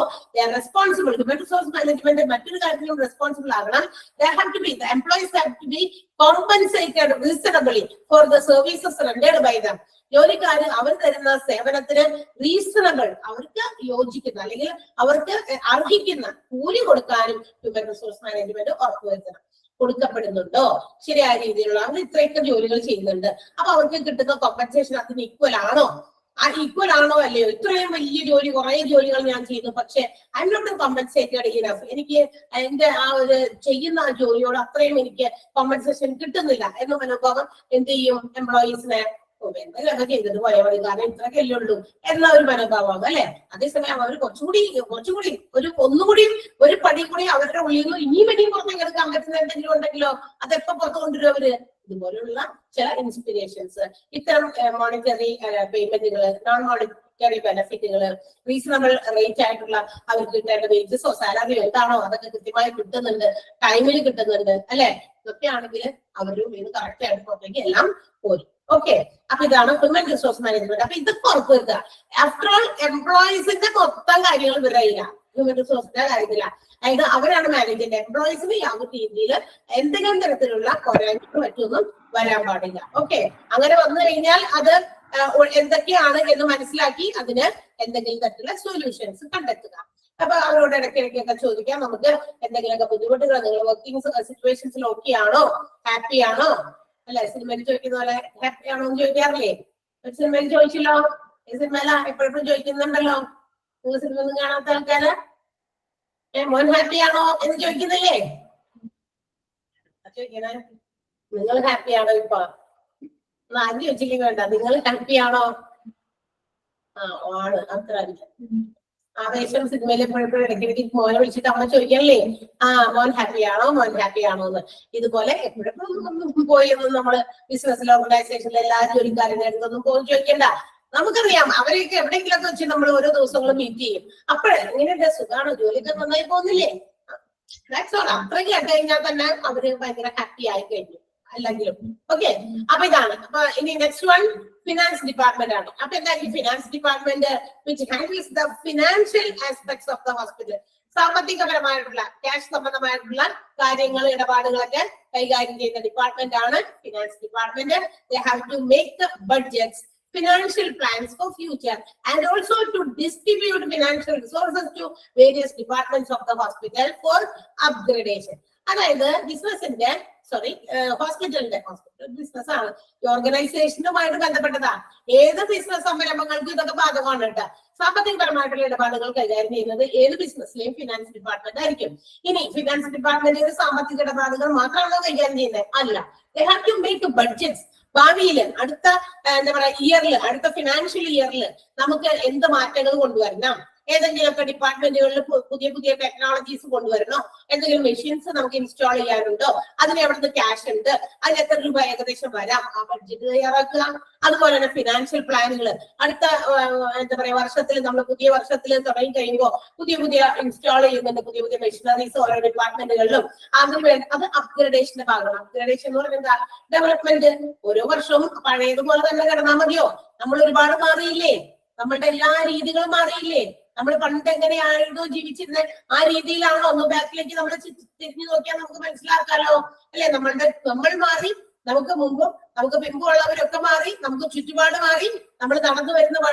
responsible, human resource management മറ്റൊരു കാര്യത്തിലും റെസ്പോൺസിബിൾ ആകണം. The employees have to be compensated reasonably for the services rendered by them. ജോലിക്കാര് അവർ തരുന്ന സേവനത്തിന് റീസണബിൾ, അവർക്ക് യോജിക്കുന്ന അല്ലെങ്കിൽ അവർക്ക് അർഹിക്കുന്ന കൂലി കൊടുക്കാനും ഹ്യൂമൻ റിസോഴ്സ് മാനേജ്മെന്റ് ഉറപ്പുവരുത്തണം. കൊടുക്കപ്പെടുന്നുണ്ടോ, ശരിയായ രീതിയിലുള്ള, അവർ ഇത്രയൊക്കെ ജോലികൾ ചെയ്യുന്നുണ്ട്, അപ്പൊ അവർക്ക് കിട്ടുന്ന കോമ്പൻസേഷൻ അതിന് ഈക്വൽ ആണോ, ഈക്വൽ ആണോ അല്ലയോ. ഇത്രയും വലിയ ജോലി, കുറെ ജോലികൾ ഞാൻ ചെയ്യുന്നു, പക്ഷെ I am not compensated enough, എനിക്ക് എന്റെ ആ ഒരു ചെയ്യുന്ന ആ ജോലിയോട് അത്രയും എനിക്ക് കോമ്പൻസേഷൻ കിട്ടുന്നില്ല എന്ന മനോഭാവം എന്ത് ചെയ്യും, എംപ്ലോയീസിനെ എന്തെങ്കിലുമൊക്കെ ചെയ്തിട്ട് പോയാൽ മതി, കാരണം ഇത്രയൊക്കെ ഉള്ളൂ എന്ന ഒരു മനോഭാവം അല്ലെ. അതേസമയം അവർ കുറച്ചുകൂടി ഒന്നുകൂടി ഒരു പടി കൂടി അവരുടെ ഉള്ളിൽ നിന്ന് ഇനിയും പുറത്തേക്ക് എടുക്കാൻ പറ്റുന്ന എന്തെങ്കിലും ഉണ്ടെങ്കിലോ അതെപ്പോ പുറത്തു കൊണ്ടുവരും അവര്. ഇതുപോലുള്ള ചില ഇൻസ്പിറേഷൻസ്, ഇത്തരം മോണിറ്ററി പേയ്മെന്റുകൾ, നോൺ മോണിറ്ററി ബെനിഫിറ്റുകൾ, റീസണബിൾ റേറ്റ് ആയിട്ടുള്ള അവർക്ക് കിട്ടേണ്ട വേജസോ സാലറിയോ എന്താണോ അതൊക്കെ കൃത്യമായി കിട്ടുന്നുണ്ട്, ടൈമിൽ കിട്ടുന്നുണ്ട് അല്ലെ. ഇതൊക്കെ ആണെങ്കിൽ അവരുടെ ഉള്ളിൽ നിന്ന് കറക്റ്റ് ആയിട്ട് പുറത്തേക്ക് എല്ലാം പോരും. ഓക്കെ, അപ്പൊ ഇതാണ് ഹ്യൂമൻ റിസോഴ്സ് മാനേജ്മെന്റ്. അപ്പൊ ഇതൊക്കെ ഉറപ്പുവരുത്തുക. ആഫ്റ്റർ ഓൾ എംപ്ലോയീസിന്റെ മൊത്തം കാര്യങ്ങൾ വരില്ല, ഹ്യൂമൻ റിസോഴ്സിന്റെ കാര്യത്തില. അതായത് അവരാണ് മാനേജ് എംപ്ലോയീസിന് യാതൊരു രീതിയിൽ എന്തെങ്കിലും തരത്തിലുള്ള പോരായ്മ മറ്റൊന്നും വരാൻ പാടില്ല. ഓക്കെ, അങ്ങനെ വന്നു കഴിഞ്ഞാൽ അത് എന്തൊക്കെയാണ് എന്ന് മനസ്സിലാക്കി അതിന് എന്തെങ്കിലും തരത്തിലുള്ള സൊല്യൂഷൻസ് കണ്ടെത്തുക. അപ്പൊ അവരോട് ഇടയ്ക്കിടയ്ക്കൊക്കെ ചോദിക്കാം നമുക്ക് എന്തെങ്കിലുമൊക്കെ ബുദ്ധിമുട്ടുകൾ, നിങ്ങൾ വർക്കിംഗ് സിറ്റുവേഷൻസിൽ ഓക്കെ ആണോ, ഹാപ്പി ആണോ, അല്ലെ സിനിമയിൽ ചോദിക്കുന്ന പോലെ ഹാപ്പി ആണോ എന്ന് ചോദിക്കാറില്ലേ? ഒരു സിനിമയിൽ ചോദിച്ചല്ലോ, ഈ സിനിമയില എപ്പോഴും ചോദിക്കുന്നുണ്ടല്ലോ. നിങ്ങൾ സിനിമ ഒന്നും കാണാത്ത ആൾക്കാര് മോൻ ഹാപ്പി ആണോ എന്ന് ചോദിക്കുന്നില്ലേ? ചോദിക്കണേ, നിങ്ങൾ ഹാപ്പി ആണോ ഇപ്പൊ? ആദ്യം ചോദിച്ചില്ലെങ്കിൽ വേണ്ട, നിങ്ങൾ ഹാപ്പി ആണോ? ആണ്, അത്ര ആവേശം സിനിമയിൽ എപ്പോഴും ഇടയ്ക്കിടയ്ക്ക് മോനെ വിളിച്ചിട്ട് അമ്മ ചോദിക്കല്ലേ, മോൻ ഹാപ്പി ആണോ, മോൻ ഹാപ്പി ആണോ എന്ന്. ഇതുപോലെ എപ്പോഴും പോയി ഒന്നും നമ്മള് ബിസിനസ്സിലെ ഓർഗനൈസേഷനിലെ എല്ലാ ജോലിക്കാരുടെ അടുത്തൊന്നും പോയി ചോദിക്കണ്ട. നമുക്കറിയാം അവരെയൊക്കെ എവിടെയെങ്കിലൊക്കെ വെച്ച് നമ്മൾ ഓരോ ദിവസങ്ങളും മീറ്റ് ചെയ്യും. അപ്പോഴേ എങ്ങനെയുണ്ട്, സുഖാണോ, ജോലിയൊക്കെ നന്നായി പോകുന്നില്ലേ, അത്രയ്ക്ക് കേട്ട് കഴിഞ്ഞാൽ തന്നെ അവര് ഭയങ്കര ഹാപ്പി ആയി കഴിഞ്ഞു അല്ലെങ്കിലും. ഓക്കെ, അപ്പൊ ഇതാണ്. അപ്പൊ ഇനി നെക്സ്റ്റ് വൺ ഫിനാൻസ് ഡിപ്പാർട്ട്മെന്റ് ആണ്. അപ്പൊ എന്തായാലും finance department which handles the financial aspects of the hospital. സാമ്പത്തികപരമായിട്ടുള്ള ക്യാഷ് സംബന്ധമായിട്ടുള്ള കാര്യങ്ങൾ, ഇടപാടുകളൊക്കെ കൈകാര്യം ചെയ്യുന്ന ഡിപ്പാർട്ട്മെന്റ് ആണ് finance department. They have to make the budgets, financial plans for future, and also to distribute financial resources to various departments of the hospital for upgradation. അതായത് ബിസിനസിന്റെ ഹോസ്പിറ്റലിന്റെ ബിസിനസ് ആണ്, ഓർഗനൈസേഷനുമായിട്ട് ബന്ധപ്പെട്ടതാ. ഏത് ബിസിനസ് സംരംഭങ്ങൾക്കും ഇതൊക്കെ ബാധകമാണ് കേട്ടോ. സാമ്പത്തികപരമായിട്ടുള്ള ഇടപാടുകൾ കൈകാര്യം ചെയ്യുന്നത് ഏത് ബിസിനസ്സിലെയും ഫിനാൻസ് ഡിപ്പാർട്ട്മെന്റ് ആയിരിക്കും. ഇനി ഫിനാൻസ് ഡിപ്പാർട്ട്മെന്റ് സാമ്പത്തിക ഇടപാടുകൾ മാത്രമാണോ കൈകാര്യം ചെയ്യുന്നത്? അല്ല. They have to make budgets. ഭാവിയില് അടുത്ത എന്താ പറയാ ഇയറിൽ, അടുത്ത ഫിനാൻഷ്യൽ ഇയറിൽ നമുക്ക് എന്ത് മാറ്റങ്ങൾ കൊണ്ടുവരണം, ഏതെങ്കിലുമൊക്കെ ഡിപ്പാർട്ട്മെന്റുകളിൽ പുതിയ പുതിയ ടെക്നോളജീസ് കൊണ്ടുവരണോ, എന്തെങ്കിലും മെഷീൻസ് നമുക്ക് ഇൻസ്റ്റാൾ ചെയ്യാനുണ്ടോ, അതിന് എവിടുന്ന് ക്യാഷ് ഉണ്ട്, അതിന് എത്ര രൂപ ഏകദേശം വരാം, ആ ബഡ്ജറ്റ് തയ്യാറാക്കുക. അതുപോലെ തന്നെ ഫിനാൻഷ്യൽ പ്ലാനുകൾ അടുത്ത എന്താ പറയാ വർഷത്തിൽ, നമ്മൾ പുതിയ വർഷത്തിൽ തുടങ്ങി കഴിയുമ്പോൾ പുതിയ പുതിയ ഇൻസ്റ്റാൾ ചെയ്യുന്നുണ്ട്, പുതിയ പുതിയ മെഷീനറീസ് ഓരോ ഡിപ്പാർട്ട്മെന്റുകളിലും. അത് അപ്ഗ്രഡേഷന്റെ ഭാഗമാണ്. അപ്ഗ്രഡേഷൻ എന്ന് പറയുന്നത് എന്താ? ഡെവലപ്മെന്റ്. ഓരോ വർഷവും പഴയതുപോലെ തന്നെ കിടന്നാൽ മതിയോ? നമ്മൾ ഒരുപാട് മാറിയില്ലേ, നമ്മളുടെ എല്ലാ രീതികളും മാറിയില്ലേ? നമ്മൾ പണ്ട് എങ്ങനെയായിരുന്നു ജീവിച്ചിരുന്നത്, ആ രീതിയിലാണോ? ഒന്ന് ബാക്കിലേക്ക് നമ്മൾ തിരിഞ്ഞു നോക്കിയാൽ നമുക്ക് മനസ്സിലാക്കാലോ, അല്ലെ? നമ്മൾ മാറി, നമുക്ക് പിമ്പുള്ളവരൊക്കെ മാറി, നമുക്ക് ചുറ്റുപാട് മാറി, നമ്മൾ കടന്നു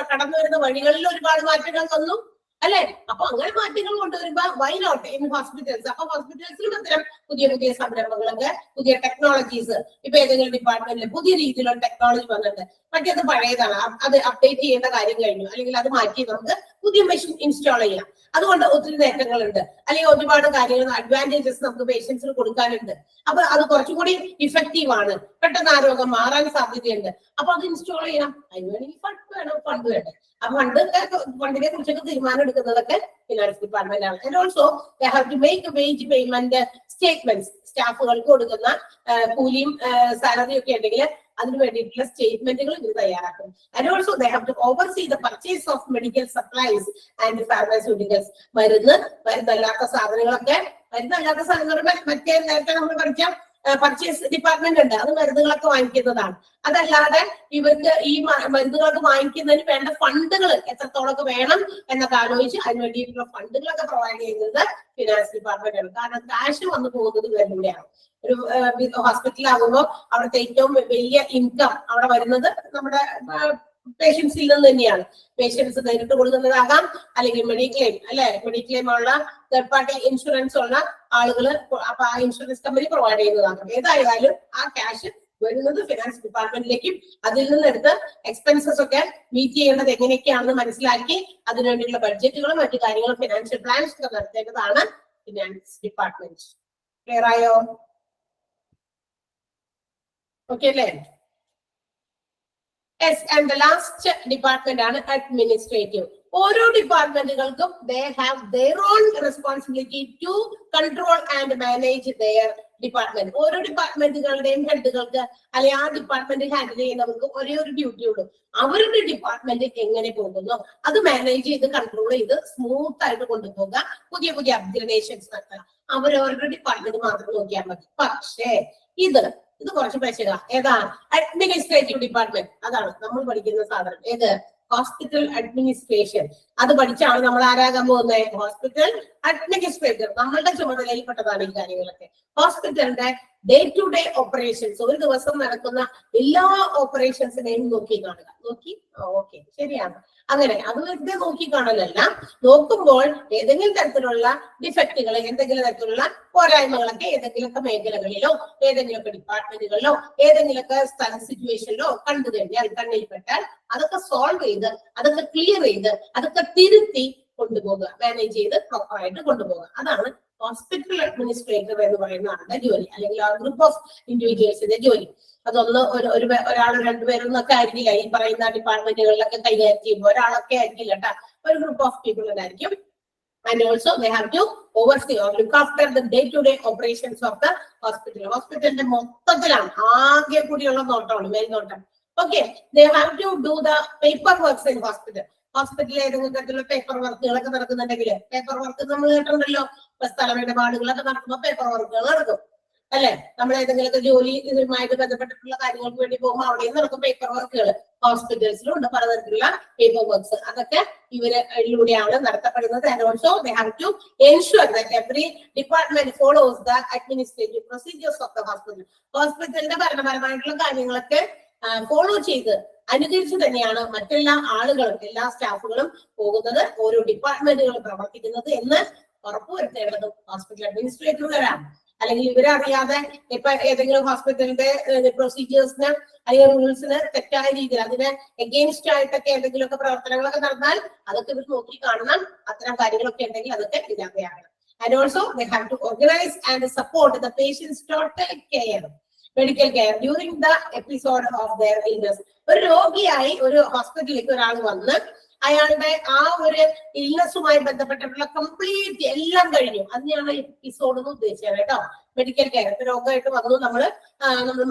വരുന്ന വഴികളിൽ ഒരുപാട് മാറ്റങ്ങൾ വന്നു, അല്ലെ? അപ്പൊ അങ്ങനെ മാറ്റങ്ങൾ കൊണ്ടുവരുമ്പോ വൈ നോട്ട് ഇൻ ഹോസ്പിറ്റൽസ്? അപ്പൊ ഹോസ്പിറ്റൽസിലും ഇത്തരം പുതിയ പുതിയ സംരംഭങ്ങളൊക്കെ, പുതിയ ടെക്നോളജീസ്, ഇപ്പൊ ഏതെങ്കിലും ഡിപ്പാർട്ട്മെന്റിൽ പുതിയ രീതിയിലുള്ള ടെക്നോളജി വന്നിട്ട് മറ്റേത് പഴയതാണ്, അത് അപ്ഡേറ്റ് ചെയ്യേണ്ട കാര്യം കഴിഞ്ഞു, അല്ലെങ്കിൽ അത് മാറ്റി നമുക്ക് പുതിയ മെഷീൻ ഇൻസ്റ്റാൾ ചെയ്യാം. അതുകൊണ്ട് ഒത്തിരി നേട്ടങ്ങളുണ്ട്, അല്ലെങ്കിൽ ഒരുപാട് കാര്യങ്ങൾ, അഡ്വാൻറ്റേജസ് നമുക്ക് പേഷ്യൻസിന് കൊടുക്കാനുണ്ട്. അപ്പൊ അത് കുറച്ചും കൂടി ഇഫക്റ്റീവ് ആണ്, പെട്ടെന്ന് ആ രോഗം മാറാൻ സാധ്യതയുണ്ട്. അപ്പൊ അത് ഇൻസ്റ്റാൾ ചെയ്യണം. അതിന് വേണമെങ്കിൽ ഫണ്ട് വേണ്ടേ? ആ ഫണ്ടിനെ കുറിച്ചൊക്കെ തീരുമാനം എടുക്കുന്നതൊക്കെ ഫിനാൻസ് ഡിപ്പാർട്ട്മെന്റ് ആണ്. And also they have to make wage payment statements. സ്റ്റാഫുകൾക്ക് കൊടുക്കുന്ന കൂലിയും സാലറിയും ഒക്കെ ഉണ്ടെങ്കിൽ അതിന് വേണ്ടിയിട്ടുള്ള സ്റ്റേറ്റ്മെന്റുകൾ ഇവർ തയ്യാറാക്കും. And also they have to oversee the purchase of medical supplies and pharmaceuticals. മരുന്നല്ലാത്ത സാധനങ്ങളൊക്കെ, മരുന്നല്ലാത്ത സാധനങ്ങൾ മറ്റേ നേരത്തെ നമ്മൾ പഠിച്ച പർച്ചേസ് ഡിപ്പാർട്ട്മെന്റ് ഉണ്ട്, അത് മരുന്നുകളൊക്കെ വാങ്ങിക്കുന്നതാണ്. അതല്ലാതെ ഇവർക്ക് ഈ മരുന്നുകളൊക്കെ വാങ്ങിക്കുന്നതിന് വേണ്ട ഫണ്ടുകൾ എത്രത്തോളൊക്കെ വേണം എന്നൊക്കെ ആലോചിച്ച് അതിന് വേണ്ടിയിട്ടുള്ള ഫണ്ടുകളൊക്കെ പ്രൊവൈഡ് ചെയ്യുന്നത് ഫിനാൻസ് ഡിപ്പാർട്ട്മെന്റ് ആണ്. കാരണം ക്യാഷ് വന്നു പോകുന്നത് ഇവരിലൂടെയാണ്. ഒരു ഹോസ്പിറ്റലാകുമ്പോൾ അവിടുത്തെ ഏറ്റവും വലിയ ഇൻകം അവിടെ വരുന്നത് നമ്മുടെ പേഷ്യൻസിൽ നിന്ന് തന്നെയാണ്. പേഷ്യൻസ് നേരിട്ട് കൊടുക്കുന്നതാകാം, അല്ലെങ്കിൽ മെഡിക്ലെയിം, അല്ലെ? മെഡിക്ലെയിം ഉള്ള തേർഡ് പാർട്ടി ഇൻഷുറൻസ് ഉള്ള ആളുകള്, അപ്പൊ ആ ഇൻഷുറൻസ് കമ്പനി പ്രൊവൈഡ് ചെയ്യുന്നതാകാം. ഏതായാലും ആ ക്യാഷ് വരുന്നത് ഫിനാൻസ് ഡിപ്പാർട്ട്മെന്റിലേക്കും അതിൽ നിന്നെടുത്ത് എക്സ്പെൻസസ് ഒക്കെ മീറ്റ് ചെയ്യേണ്ടത് എങ്ങനെയൊക്കെയാണെന്ന് മനസ്സിലാക്കി അതിനുവേണ്ടിയുള്ള ബഡ്ജറ്റുകളും മറ്റു കാര്യങ്ങളും ഫിനാൻഷ്യൽ പ്ലാൻസ് ഒക്കെ നടത്തേണ്ടതാണ് ഫിനാൻസ് ഡിപ്പാർട്ട്മെന്റ്. ക്ലിയർ ആയോ? ഓക്കെ അല്ലേ? Yes, and the last department ആണ് അഡ്മിനിസ്ട്രേറ്റീവ്. ഓരോ ഡിപ്പാർട്ട്മെന്റുകൾക്കും they have their own responsibility to control and manage their department. ഓരോ ഡിപ്പാർട്ട്മെന്റുകളുടെയും ഹെഡുകൾക്ക്, അല്ലെങ്കിൽ ആ ഡിപ്പാർട്ട്മെന്റ് ഹാൻഡിൽ ചെയ്യുന്നവർക്ക് ഒരേ ഒരു ഡ്യൂട്ടി ഉള്ളൂ. അവരുടെ ഡിപ്പാർട്ട്മെന്റ് എങ്ങനെ പോകുന്നു അത് മാനേജ് ചെയ്ത് കൺട്രോൾ ചെയ്ത് സ്മൂത്ത് ആയിട്ട് കൊണ്ടുപോകുക, പുതിയ പുതിയ അപ്ഗ്രഡേഷൻസ് നടത്തുക. അവരവരുടെ ഡിപ്പാർട്ട്മെന്റ് മാത്രം നോക്കിയാൽ മതി. പക്ഷേ ഇത് കുറച്ച് പശക. ഏതാ? Administrative department. അതാണ് നമ്മൾ പഠിക്കുന്ന സാധനം. ഏത്? Hospital administration. അത് പഠിച്ചാണ് നമ്മൾ ആരാകാൻ പോകുന്നത്? Hospital administrator. നമ്മളുടെ ചുമതലയിൽപ്പെട്ടതാണ് ഈ കാര്യങ്ങളൊക്കെ. ഹോസ്പിറ്റലിന്റെ ഡേ ടു ഡേ ഓപ്പറേഷൻസ്, ഒരു ദിവസം നടക്കുന്ന എല്ലാ ഓപ്പറേഷൻസിനെയും നോക്കി കാണുക. നോക്കി ഓക്കെ ശരിയാണ്. അങ്ങനെ അത് വെറുതെ നോക്കി കാണലല്ല, നോക്കുമ്പോൾ ഏതെങ്കിലും തരത്തിലുള്ള ഡിഫക്റ്റുകൾ, എന്തെങ്കിലും തരത്തിലുള്ള പോരായ്മകളൊക്കെ ഏതെങ്കിലുമൊക്കെ മേഖലകളിലോ ഏതെങ്കിലുമൊക്കെ ഡിപ്പാർട്ട്മെന്റുകളിലോ ഏതെങ്കിലുമൊക്കെ സ്ഥല സിറ്റുവേഷനിലോ കണ്ടു കഴിഞ്ഞാൽ, കണ്ണിൽപ്പെട്ടാൽ അതൊക്കെ സോൾവ് ചെയ്ത്, അതൊക്കെ ക്ലിയർ ചെയ്ത്, അതൊക്കെ തിരുത്തി കൊണ്ടുപോകുക, മാനേജ് ചെയ്ത് പ്രോപ്പറായിട്ട് കൊണ്ടുപോകുക. അതാണ് ഹോസ്പിറ്റൽ അഡ്മിനിസ്ട്രേറ്റർ എന്ന് പറയുന്ന ആളുടെ ജോലി, അല്ലെങ്കിൽ ആ ഗ്രൂപ്പ് ഓഫ് ഇൻഡിവിജ്വൽസിന്റെ ജോലി. അതൊന്ന് ഒരാൾ രണ്ടുപേരൊന്നൊക്കെ ആയിരിക്കില്ല ഈ പറയുന്ന ഡിപ്പാർട്ട്മെന്റുകളിലൊക്കെ കൈകാര്യം ചെയ്യുമ്പോൾ, ഒരാളൊക്കെ ആയിരിക്കില്ല കേട്ടോ, ഒരു ഗ്രൂപ്പ് ഓഫ് പീപ്പിൾ ഉണ്ടായിരിക്കും. And also they have to oversee or look after the day-to-day operations of the hospital. ഹോസ്പിറ്റലിന്റെ മൊത്തത്തിലാണ്, ആകെ കൂടിയുള്ള നോട്ടമാണ്, മേൽനോട്ടം. Okay, they have to do the paper works in hospital. ഹോസ്പിറ്റലിൽ ഏതെങ്കിലും തരത്തിലുള്ള പേപ്പർ വർക്കുകളൊക്കെ നടക്കുന്നുണ്ടെങ്കിൽ, പേപ്പർ വർക്ക് നമ്മൾ കേട്ടിട്ടുണ്ടല്ലോ, സ്ഥലമിടപാടുകളൊക്കെ നടക്കുമ്പോൾ പേപ്പർ വർക്കുകൾ നടക്കും അല്ലെ. നമ്മൾ ഏതെങ്കിലുമൊക്കെ ജോലിയുമായിട്ട് ബന്ധപ്പെട്ടിട്ടുള്ള കാര്യങ്ങൾക്ക് വേണ്ടി പോകുമ്പോൾ അവിടെയും നടക്കും പേപ്പർ വർക്കുകൾ. ഹോസ്പിറ്റൽസിലും ഉണ്ട് പലതരത്തിലുള്ള പേപ്പർ വർക്ക്സ്, അതൊക്കെ ഇവരിലൂടെയാണ് നടത്തപ്പെടുന്നത്. And also they have to ensure that every department follows the administrative procedures of the hospital. ഹോസ്പിറ്റലിന്റെ ഭരണപരമായിട്ടുള്ള കാര്യങ്ങളൊക്കെ ഫോളോ ചെയ്ത് അനുകരിച്ച് തന്നെയാണ് മറ്റെല്ലാ ആളുകളും, എല്ലാ സ്റ്റാഫുകളും പോകുന്നത്, ഓരോ ഡിപ്പാർട്ട്മെന്റുകളും പ്രവർത്തിക്കുന്നത് എന്ന് ഉറപ്പുവരുത്തേണ്ടതും ഹോസ്പിറ്റൽ അഡ്മിനിസ്ട്രേറ്റർമാരാണ്. അല്ലെങ്കിൽ ഇവരറിയാതെ ഇപ്പൊ ഏതെങ്കിലും ഹോസ്പിറ്റലിന്റെ പ്രൊസീജിയേഴ്സിന് അല്ലെങ്കിൽ റൂൾസിന് തെറ്റായ രീതിയിൽ അതിന് എഗെയിൻസ്റ്റ് ആയിട്ടൊക്കെ എന്തെങ്കിലുമൊക്കെ പ്രവർത്തനങ്ങളൊക്കെ നടന്നാൽ അതൊക്കെ ഇവർ നോക്കി കാണണം. അത്തരം കാര്യങ്ങളൊക്കെ ഉണ്ടെങ്കിൽ അതൊക്കെ ഇല്ലാതെയാണ്. And also they have to organize and support the patient's total care, medical care during the episode of their illness. ഒരു രോഗിയായി ഒരു ഹോസ്പിറ്റലിലേക്ക് ഒരാൾ വന്ന് അയാളുടെ ആ ഒരു ഇൽനെസ്സുമായി ബന്ധപ്പെട്ടിട്ടുള്ള കംപ്ലീറ്റ് എല്ലാം കഴിഞ്ഞു, അതിനെയാണ് എപ്പിസോഡ് എന്ന് ഉദ്ദേശിച്ചത് കേട്ടോ. മെഡിക്കൽ കെയർ, ഇപ്പൊ രോഗമായിട്ട് വന്നു, നമ്മൾ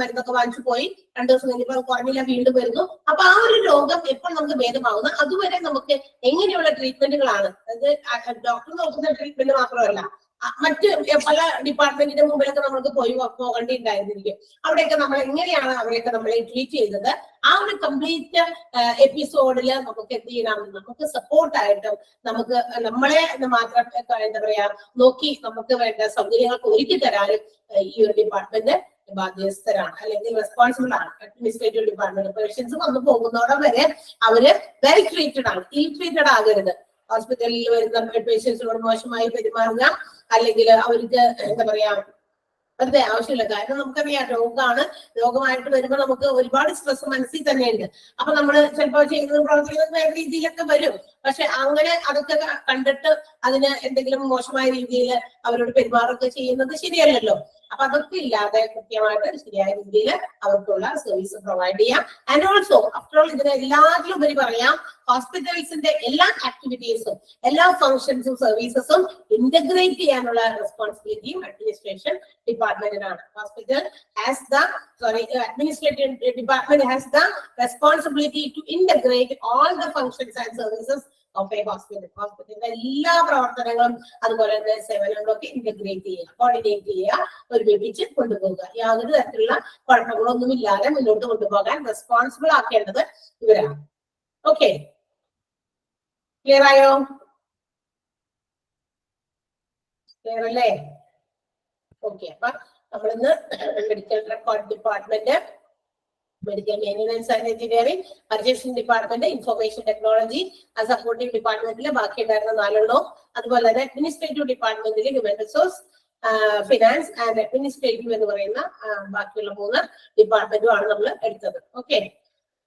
മരുന്നൊക്കെ വാങ്ങിച്ചു പോയി, 2 ദിവസം കഴിഞ്ഞപ്പോൾ കുറഞ്ഞില്ല, വീണ്ടും വരുന്നു. അപ്പൊ ആ ഒരു രോഗം എപ്പോൾ നമുക്ക് ഭേദമാകുന്നു അതുവരെ നമുക്ക് എങ്ങനെയുള്ള ട്രീറ്റ്മെന്റുകളാണ്, അതായത് ഡോക്ടർ നോക്കുന്ന ട്രീറ്റ്മെന്റ് മാത്രമല്ല, മറ്റ് പല ഡിപ്പാർട്ട്മെന്റിന്റെ മുമ്പിലൊക്കെ നമ്മൾക്ക് പോകേണ്ടിണ്ടായിരുന്നിരിക്കും. അവിടെയൊക്കെ നമ്മൾ എങ്ങനെയാണ് അവരെയൊക്കെ നമ്മളെ ട്രീറ്റ് ചെയ്തത്, ആ ഒരു കംപ്ലീറ്റ് എപ്പിസോഡില് നമുക്ക് എന്ത് ചെയ്യണം, നമുക്ക് സപ്പോർട്ടായിട്ടും നമുക്ക് നമ്മളെ മാത്രം എന്താ പറയാ നോക്കി നമുക്ക് വേണ്ട സൗകര്യങ്ങൾക്ക് ഒരുക്കി തരാനും ഈ ഒരു ഡിപ്പാർട്ട്മെന്റ് ബാധ്യസ്ഥരാണ്, അല്ലെങ്കിൽ റെസ്പോൺസിബിൾ ആണ്. അഡ്മിനിസ്ട്രേറ്റീവ് ഡിപ്പാർട്ട്മെന്റ് പേഷ്യൻസ് വന്നു പോകുന്നതോടെ വരെ അവര് വെൽ ട്രീറ്റഡ് ആണ്, ഇൽ ട്രീറ്റഡ് ആകരുത്. ഹോസ്പിറ്റലിൽ വരുന്ന പേഷ്യൻസിനോട് മോശമായി പെരുമാറുക, അല്ലെങ്കിൽ അവർക്ക് എന്താ പറയാ അതെ ആവശ്യമില്ല. കാരണം നമുക്കറിയാം രോഗമാണ്, രോഗമായിട്ട് വരുമ്പോൾ നമുക്ക് ഒരുപാട് സ്ട്രെസ് മനസ്സിൽ തന്നെയുണ്ട്. അപ്പൊ നമ്മൾ ചിലപ്പോൾ ചെയ്യുന്നത് പ്രവർത്തിക്കുന്നത് വേറെ രീതിയിലൊക്കെ വരും. പക്ഷെ അങ്ങനെ അതൊക്കെ കണ്ടിട്ട് അതിന് എന്തെങ്കിലും മോശമായ രീതിയിൽ അവരോട് പെരുമാറൊക്കെ ചെയ്യുന്നത് ശരിയല്ലല്ലോ. അപ്പൊ അതൊക്കെ ഇല്ലാതെ കൃത്യമായിട്ട് ശരിയായ രീതിയിൽ അവർക്കുള്ള സർവീസ് പ്രൊവൈഡ് ചെയ്യാം. ആൻഡ് ഓൾസോ ആഫ്റ്റർ ഓൾ ഇതിന് എല്ലാത്തിലും ഉപരി പറയാം, ഹോസ്പിറ്റൽസിന്റെ എല്ലാ ആക്ടിവിറ്റീസും എല്ലാ ഫംഗ്ഷൻസും സർവീസസും ഇന്റഗ്രേറ്റ് ചെയ്യാനുള്ള റെസ്പോൺസിബിലിറ്റിയും അഡ്മിനിസ്ട്രേഷൻ ഡിപ്പാർട്ട്മെന്റിനാണ്. Hospital has the administrative department has the responsibility to integrate all the functions and services of a hospital. ഹോസ്പിറ്റലിന്റെ എല്ലാ പ്രവർത്തനങ്ങളും അതുപോലെ തന്നെ സേവനങ്ങളൊക്കെ ഇന്റഗ്രേറ്റ് ചെയ്യുക, കോർഡിനേറ്റ് ചെയ്യുക, ഒരുമിപ്പിച്ച് കൊണ്ടുപോകുക. യാതൊരു തരത്തിലുള്ള കുഴപ്പങ്ങളൊന്നും ഇല്ലാതെ മുന്നോട്ട് കൊണ്ടുപോകാൻ റെസ്പോൺസിബിൾ ആക്കേണ്ടത് ഇവരാണ്. ഓക്കെ, ക്ലിയർ ആയോ? ക്ലിയർ അല്ലേ? ഓക്കെ, അപ്പൊ നമ്മളിന്ന് medical record department, medical maintenance and engineering, purchasing department, information technology, supporting ഡിപ്പാർട്ട്മെന്റിൽ ബാക്കി ഉണ്ടായിരുന്ന 4 അതുപോലെ തന്നെ അഡ്മിനിസ്ട്രേറ്റീവ് ഡിപ്പാർട്ട്മെന്റിൽ human resource, finance and administrative എന്ന് പറയുന്ന ബാക്കിയുള്ള 3 ഡിപ്പാർട്ട്മെന്റും ആണ് നമ്മൾ എടുത്തത്. ഓക്കെ,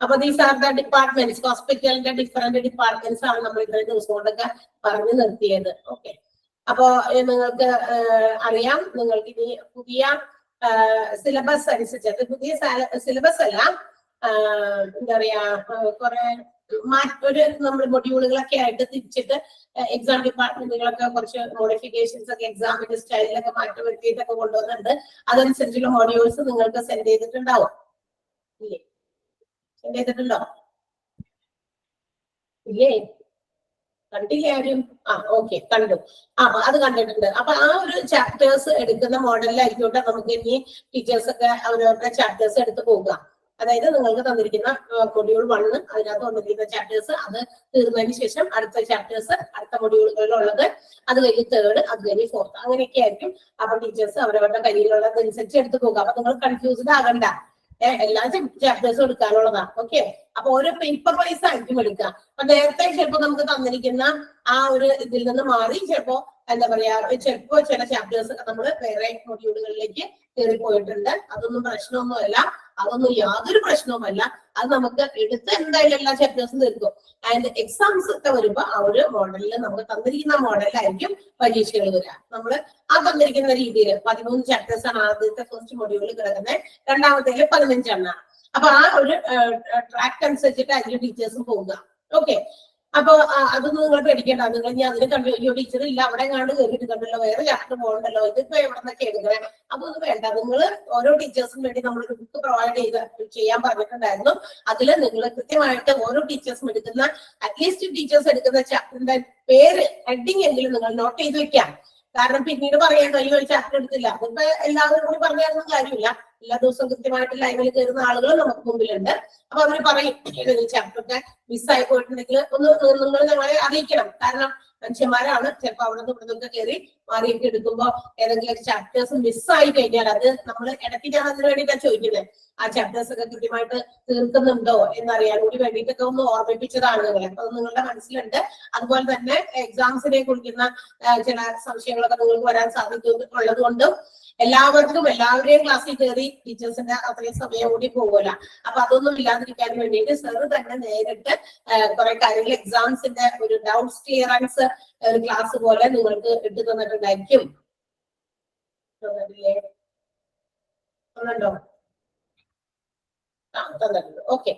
അപ്പൊ ദീസ് ആർ ദ ഡിപ്പാർട്ട്മെന്റ്സ്, ഹോസ്പിറ്റലിന്റെ ഡിഫറെന്റ് ഡിപ്പാർട്ട്മെന്റ്സ് ആണ് നമ്മൾ ഇത്രയും ദിവസം കൊണ്ടൊക്കെ പറഞ്ഞു നിർത്തിയത്. ഓക്കെ, അപ്പോ നിങ്ങൾക്ക് അറിയാം, നിങ്ങൾക്ക് ഇനി പുതിയ സിലബസ് അനുസരിച്ച്, പുതിയ സിലബസ് അല്ല, എന്താ പറയാ, കുറെ നമ്മൾ മൊഡ്യൂളുകളൊക്കെ ആയിട്ട് തിരിച്ചിട്ട് എക്സാം ഡിപ്പാർട്ട്മെന്റുകളൊക്കെ കുറച്ച് മോഡിഫിക്കേഷൻസ് ഒക്കെ എക്സാമിന്റെ സ്റ്റൈലിലൊക്കെ മാറ്റം വരുത്തിയിട്ടൊക്കെ കൊണ്ടുവന്നിട്ടുണ്ട്. അതനുസരിച്ചുള്ള മോഡ്യൂൾസ് നിങ്ങൾക്ക് സെൻഡ് ചെയ്തിട്ടുണ്ടാവും. ഇല്ലേ? സെൻഡ് ചെയ്തിട്ടുണ്ടോ? ഇല്ലേ? കണ്ടില്ലേ ആരും? ഓക്കെ, കണ്ടു. അത് കണ്ടിട്ടുണ്ട്. അപ്പൊ ആ ഒരു ചാപ്റ്റേഴ്സ് എടുക്കുന്ന മോഡലിലായിക്കോട്ടെ നമുക്ക് ഇനി ടീച്ചേഴ്സ് ഒക്കെ അവരവരുടെ ചാപ്റ്റേഴ്സ് എടുത്ത് പോകുക. അതായത് നിങ്ങൾക്ക് തന്നിരിക്കുന്ന മൊഡ്യൂൾ 1 അതിനകത്ത് വന്നിരിക്കുന്ന ചാപ്റ്റേഴ്സ് അത് തീർന്നതിന് ശേഷം അടുത്ത ചാപ്റ്റേഴ്സ് അടുത്ത മൊഡ്യൂളുകളിലുള്ളത്, അത് കഴിഞ്ഞ് 3rd, അത് കഴിഞ്ഞ് 4th, അങ്ങനെയൊക്കെ ആയിരിക്കും. അപ്പൊ ടീച്ചേഴ്സ് അവരവരുടെ കയ്യിലുള്ളതനുസരിച്ച് എടുത്ത് പോകുക. അപ്പൊ നിങ്ങൾ കൺഫ്യൂസ്ഡ് ആകണ്ട, എല്ലാ ചാപ്റ്റേഴ്സും എടുക്കാനുള്ളതാണ്. ഓക്കെ, അപ്പൊ ഓരോ പേപ്പർ വൈസ് ആയിരിക്കും എടുക്കുക. അപ്പൊ നേരത്തെ ചിലപ്പോൾ നമുക്ക് തന്നിരിക്കുന്ന ആ ഒരു ഇതിൽ നിന്ന് മാറി ചിലപ്പോ എന്താ പറയാ, ചിലപ്പോ ചില ചാപ്റ്റേഴ്സ് നമ്മൾ വേറെ മൊഡ്യൂളുകളിലേക്ക് കയറി പോയിട്ടുണ്ട്. അതൊന്നും പ്രശ്നമൊന്നുമല്ല, അതൊന്നും യാതൊരു പ്രശ്നവുമല്ല. അത് നമുക്ക് എടുത്ത് എന്തായാലും എല്ലാ ചാപ്റ്റേഴ്സും തീർക്കും. ആൻഡ് എക്സാംസ് ഒക്കെ വരുമ്പോ ആ ഒരു മോഡലിൽ നമുക്ക് തന്നിരിക്കുന്ന മോഡലായിരിക്കും പരീക്ഷകൾ വരിക. നമ്മൾ ആ തന്നിരിക്കുന്ന രീതിയിൽ 13 ചാപ്റ്റേഴ്സ് ആണ് ആദ്യത്തെ ഫസ്റ്റ് മൊഡ്യൂളിൽ കിടക്കുന്നത്, രണ്ടാമത്തേല് 15 എണ്ണമാണ്. അപ്പൊ ആ ഒരു ട്രാക്ക് അനുസരിച്ചിട്ടായിരിക്കും ടീച്ചേഴ്സും പോവുക. ഓക്കെ, അപ്പൊ അതൊന്നും നിങ്ങൾ പേടിക്കേണ്ട. നിങ്ങൾ ഇനി അതിന് കണ്ടു ടീച്ചർ ഇല്ല അവിടെ കണ്ട് കയറിയിട്ട് കണ്ടല്ലോ, വേറെ ചാപ്റ്റർ പോകണ്ടല്ലോ, ഇതിപ്പോ എവിടെ നിന്നൊക്കെ എടുക്കണേ, അതൊന്നും വേണ്ട. നിങ്ങൾ ഓരോ ടീച്ചേഴ്സിനും വേണ്ടി നമ്മൾ ഒരു ബുക്ക് പ്രൊവൈഡ് ചെയ്യാൻ പറഞ്ഞിട്ടുണ്ടായിരുന്നു. അതിൽ നിങ്ങൾ കൃത്യമായിട്ട് ഓരോ ടീച്ചേഴ്സും എടുക്കുന്ന അറ്റ്ലീസ്റ്റ് ടീച്ചേഴ്സ് എടുക്കുന്ന ചാപ്റ്ററിന്റെ പേര് ഹെഡിങ് എങ്കിലും നിങ്ങൾ നോട്ട് ചെയ്ത് വെക്കാം. കാരണം പിന്നീട് പറയാൻ കഴിയും ഒരു ചാപ്റ്റർ എടുത്തില്ല, അതിപ്പോ എല്ലാവരും കൂടി പറഞ്ഞാലും കാര്യമില്ല. എല്ലാ ദിവസവും കൃത്യമായിട്ട് ലൈവിൽ കയറുന്ന ആളുകൾ നമുക്ക് മുമ്പിലുണ്ട്. അപ്പൊ അവർ പറയും ചാപ്റ്ററൊക്കെ മിസ്സായി പോയിട്ടുണ്ടെങ്കിൽ ഒന്ന് നിങ്ങൾ ഞങ്ങളെ അറിയിക്കണം. കാരണം മനുഷ്യന്മാരാണ്, ചിലപ്പോൾ അവിടെ നിന്ന് ഇവിടെ നിന്നൊക്കെ കയറി മാറിയൊക്കെ എടുക്കുമ്പോ ഏതെങ്കിലും ചാപ്റ്റേഴ്സ് മിസ്സായി കഴിഞ്ഞാൽ അത് നമ്മൾ ഇടയ്ക്ക് ഞാൻ അതിന് വേണ്ടിയിട്ടാണ് ചോദിക്കുന്നത്, ആ ചാപ്റ്റേഴ്സ് ഒക്കെ കൃത്യമായിട്ട് തീർക്കുന്നുണ്ടോ എന്നറിയാൻ കൂടി വേണ്ടിയിട്ടൊക്കെ ഒന്ന് ഓർമ്മിപ്പിച്ചതാണ് നിങ്ങളെ. അപ്പൊ നിങ്ങളുടെ മനസ്സിലുണ്ട്. അതുപോലെ തന്നെ എക്സാംസിനെ കുറിക്കുന്ന ചില സംശയങ്ങളൊക്കെ നിങ്ങൾക്ക് വരാൻ സാധിക്കുള്ളത് കൊണ്ടും എല്ലാവരെയും ക്ലാസ്സിൽ കയറി ടീച്ചേഴ്സിന്റെ അത്രയും സമയം കൂടി പോകുമല്ല. അപ്പൊ അതൊന്നും ഇല്ലാതിരിക്കാൻ വേണ്ടിയിട്ട് സർ തന്നെ നേരിട്ട് കുറെ കാര്യങ്ങൾ എക്സാംസിന്റെ ഒരു ഡൗട്ട്സ് ക്ലിയറൻസ് ഒരു ക്ലാസ് പോലെ നിങ്ങൾക്ക് ഇട്ട് തന്നിട്ടുണ്ടായിരിക്കും. തന്നിട്ടുണ്ടോ? തന്നിട്ടുണ്ട്. ഓക്കെ,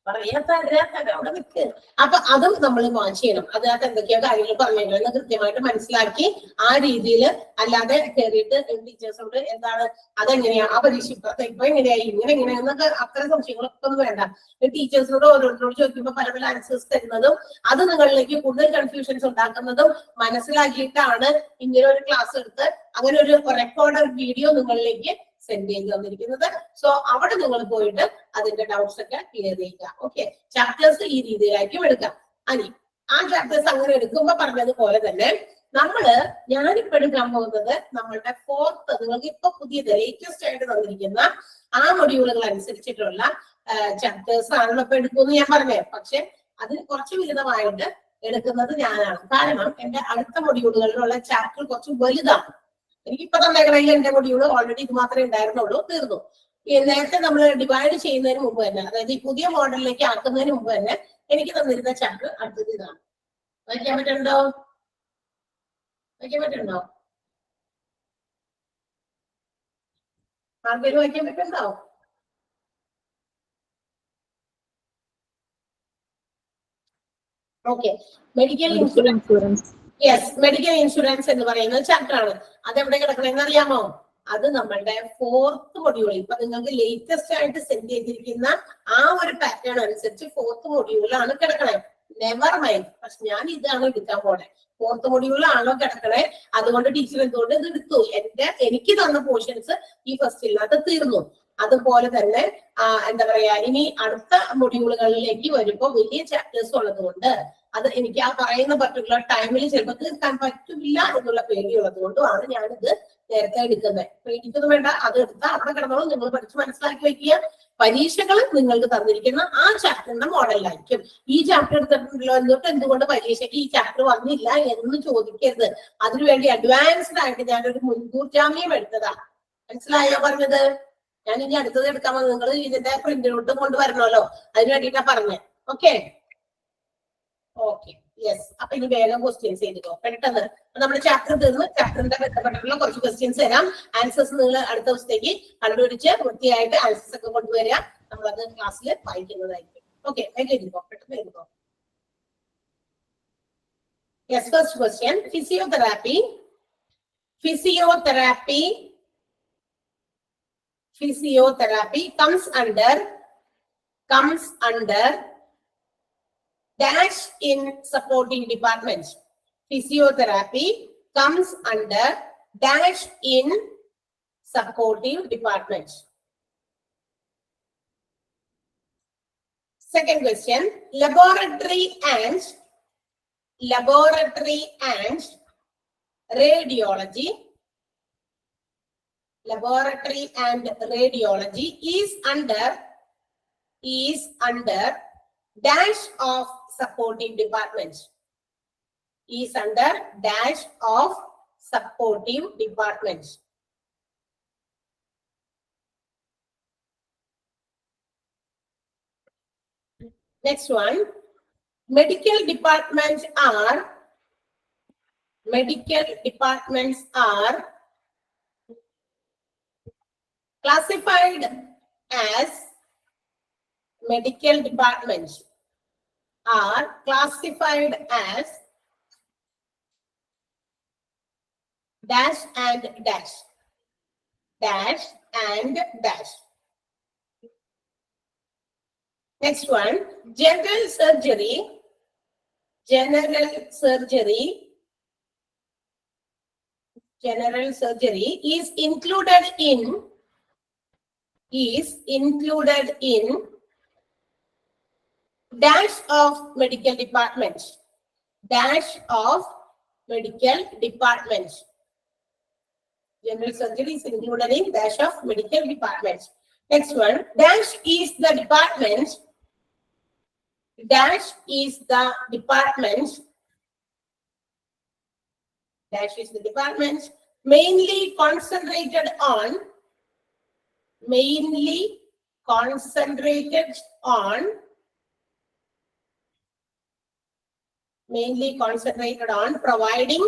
അവിടെ നിൽക്ക്. അപ്പൊ അതും നമ്മൾ വാച്ച് ചെയ്യണം. അതിനകത്ത് എന്തൊക്കെയോ കാര്യങ്ങൾ പറഞ്ഞിട്ടുണ്ടെന്ന് കൃത്യമായിട്ട് മനസ്സിലാക്കി ആ രീതിയിൽ, അല്ലാതെ കയറിയിട്ട് ടീച്ചേഴ്സോട് എന്താണ് അതെങ്ങനെയാ ആ പരീക്ഷ ഇപ്പൊ എങ്ങനെയായി ഇങ്ങനെയെന്നൊക്കെ അത്തരം സംശയങ്ങളൊക്കെ ഒന്നും വേണ്ട. ടീച്ചേഴ്സിനോട് ഓരോരുത്തരോട് ചോദിക്കുമ്പോൾ പല പല ആൻസേഴ്സ് തരുന്നതും അത് നിങ്ങളിലേക്ക് കൂടുതൽ കൺഫ്യൂഷൻസ് ഉണ്ടാക്കുന്നതും മനസ്സിലാക്കിയിട്ടാണ് ഇങ്ങനെ ഒരു ക്ലാസ് എടുത്ത് അങ്ങനെ ഒരു റെക്കോർഡഡ് വീഡിയോ നിങ്ങളിലേക്ക് സെൻഡ് ചെയ്ത് തന്നിരിക്കുന്നത്. സോ അവിടെ നിങ്ങൾ പോയിട്ട് അതിന്റെ ഡൗട്ട്സ് ഒക്കെ ക്ലിയർ ചെയ്യുക. ഓക്കെ, ചാപ്റ്റേഴ്സ് ഈ രീതിയിലായിരിക്കും എടുക്കാം. അനി ആ ചാപ്റ്റേഴ്സ് അങ്ങനെ എടുക്കുമ്പോ പറഞ്ഞതുപോലെ തന്നെ ഞാനിപ്പോ എടുക്കാൻ പോകുന്നത് നമ്മളുടെ 4th, നിങ്ങൾക്ക് ഇപ്പൊ പുതിയത് ലേറ്റസ്റ്റ് ആയിട്ട് തന്നിരിക്കുന്ന ആ മൊഡ്യൂളുകൾ അനുസരിച്ചിട്ടുള്ള ചാപ്റ്റേഴ്സ് ആണല്ലോ ഇപ്പൊ എടുക്കുമെന്ന് ഞാൻ പറഞ്ഞേ. പക്ഷെ അതിന് കുറച്ച് വിഹിതമായിട്ട് എടുക്കുന്നത് ഞാനാണ്. കാരണം എന്റെ അടുത്ത മൊഡ്യൂളുകളിലുള്ള ചാപ്റ്റർ കുറച്ച് വലുതാണ്. എനിക്കിപ്പോ തന്നേക്കണെങ്കിൽ എന്റെ മൊഡ്യൂൾ ഓൾറെഡി ഇത് മാത്രമേ ഉണ്ടായിരുന്നുള്ളൂ, തീർന്നു. നേരത്തെ നമ്മൾ ഡിവൈഡ് ചെയ്യുന്നതിന് മുമ്പ് തന്നെ, അതായത് ഈ പുതിയ മോഡലിലേക്ക് ആക്കുന്നതിന് മുമ്പ് തന്നെ എനിക്ക് തന്നിരുന്ന ചാപ്റ്റർ അടുത്തത് ഇതാണ്. വായിക്കാൻ പറ്റുന്നുണ്ടോ? ആർക്കേലും വായിക്കാൻ പറ്റുന്നുണ്ടോ? Okay, medical insurance. Yes, medical insurance എന്ന് പറയുന്ന ചാപ്റ്റർ ആണ്. അതെവിടെ കിടക്കണമെന്ന് അറിയാമോ? അത് നമ്മളുടെ 4th മൊഡ്യൂൾ. ഇപ്പൊ നിങ്ങൾക്ക് ലേറ്റസ്റ്റ് ആയിട്ട് സെൻഡ് ചെയ്തിരിക്കുന്ന ആ ഒരു പാറ്റേൺ അനുസരിച്ച് 4th മൊഡ്യൂളിലാണ് കിടക്കണേ. നെവർ മൈൻഡ്, പക്ഷെ ഞാൻ ഇതാണ് എടുക്കാൻ പോണേ. 4th മൊഡ്യൂളാണോ കിടക്കണേ, അതുകൊണ്ട് ടീച്ചർ എന്തുകൊണ്ട് ഇത് എടുത്തു? എനിക്ക് തന്ന പോർഷൻസ് ഈ ഫസ്റ്റില്ലാത്ത തീർന്നു. അതുപോലെ തന്നെ എന്താ പറയാ, ഇനി അടുത്ത മൊഡ്യൂളുകളിലേക്ക് വരുമ്പോൾ വലിയ ചാപ്റ്റേഴ്സ് ഉള്ളത് കൊണ്ട് അത് എനിക്ക് ആ പറയുന്ന പർട്ടിക്കുലർ ടൈമിൽ ചിലപ്പോൾ തീർക്കാൻ പറ്റില്ല എന്നുള്ള പേടിയുള്ളത് കൊണ്ടുമാണ് ഞാനിത് നേരത്തെ എടുക്കുന്നത്. പേടിക്കൊന്നും വേണ്ട, അത് എടുത്താൽ അവിടെ കിടന്നോളും. നിങ്ങൾ പഠിച്ച് മനസ്സിലാക്കി വെക്കുക. പരീക്ഷകൾ നിങ്ങൾക്ക് തന്നിരിക്കുന്ന ആ ചാപ്റ്ററിന്റെ മോഡലായിരിക്കും. ഈ ചാപ്റ്റർ എടുത്തിട്ടുണ്ടല്ലോ എന്നിട്ട് എന്തുകൊണ്ട് പരീക്ഷയ്ക്ക് ഈ ചാപ്റ്റർ വന്നില്ല എന്ന് ചോദിക്കരുത്. അതിനുവേണ്ടി അഡ്വാൻസ്ഡ് ആയിട്ട് ഞാനൊരു മുൻകൂർ ജാമ്യം എടുത്തതാ. മനസ്സിലായോ പറഞ്ഞത്? ഞാൻ ഇനി അടുത്തത് എടുക്കാൻ വന്നത് നിങ്ങൾ ഇതിന്റെ പ്രിന്റ് ഔട്ട് കൊണ്ടുവരണമല്ലോ, അതിന് വേണ്ടിയിട്ടാ പറഞ്ഞത്. Okay okay yes. അപ്പൊ ഇനി വേഗം ക്വസ്റ്റ്യൻസ് ചെയ്തിട്ടോ പെട്ടെന്ന്. നമ്മുടെ ചാപ്റ്റർ തീർന്ന് ചാപ്റ്ററിന്റെ ബന്ധപ്പെട്ടിട്ടുള്ള കുറച്ച് ക്വസ്റ്റ്യൻസ് തരാം. ആൻസേഴ്സ് നിങ്ങൾ അടുത്ത ദിവസത്തേക്ക് കണ്ടുപിടിച്ച് വൃത്തിയായിട്ട് ആൻസേഴ്സ് ഒക്കെ കൊണ്ടുവരിക. നമ്മളത് ക്ലാസ്സിൽ വായിക്കുന്നതായിരിക്കും. ഓക്കെ, എഴുതിക്കോ, പെട്ടെന്ന് എഴുതിക്കോ. Yes, first question, physiotherapy comes under dash in supporting departments. Physiotherapy comes under dash in supporting departments. Second question, laboratory and radiology. Laboratory and radiology is under dash of supportive departments. Is under dash of supportive departments. Next one, medical departments are classified as medical departments are classified as dash and dash. Dash and dash. Next one, general surgery is included in dash of medical departments. Dash of medical departments. General surgery is included in dash of medical departments. Next one, dash is the department. Dash is the department. Dash is the department mainly concentrated on providing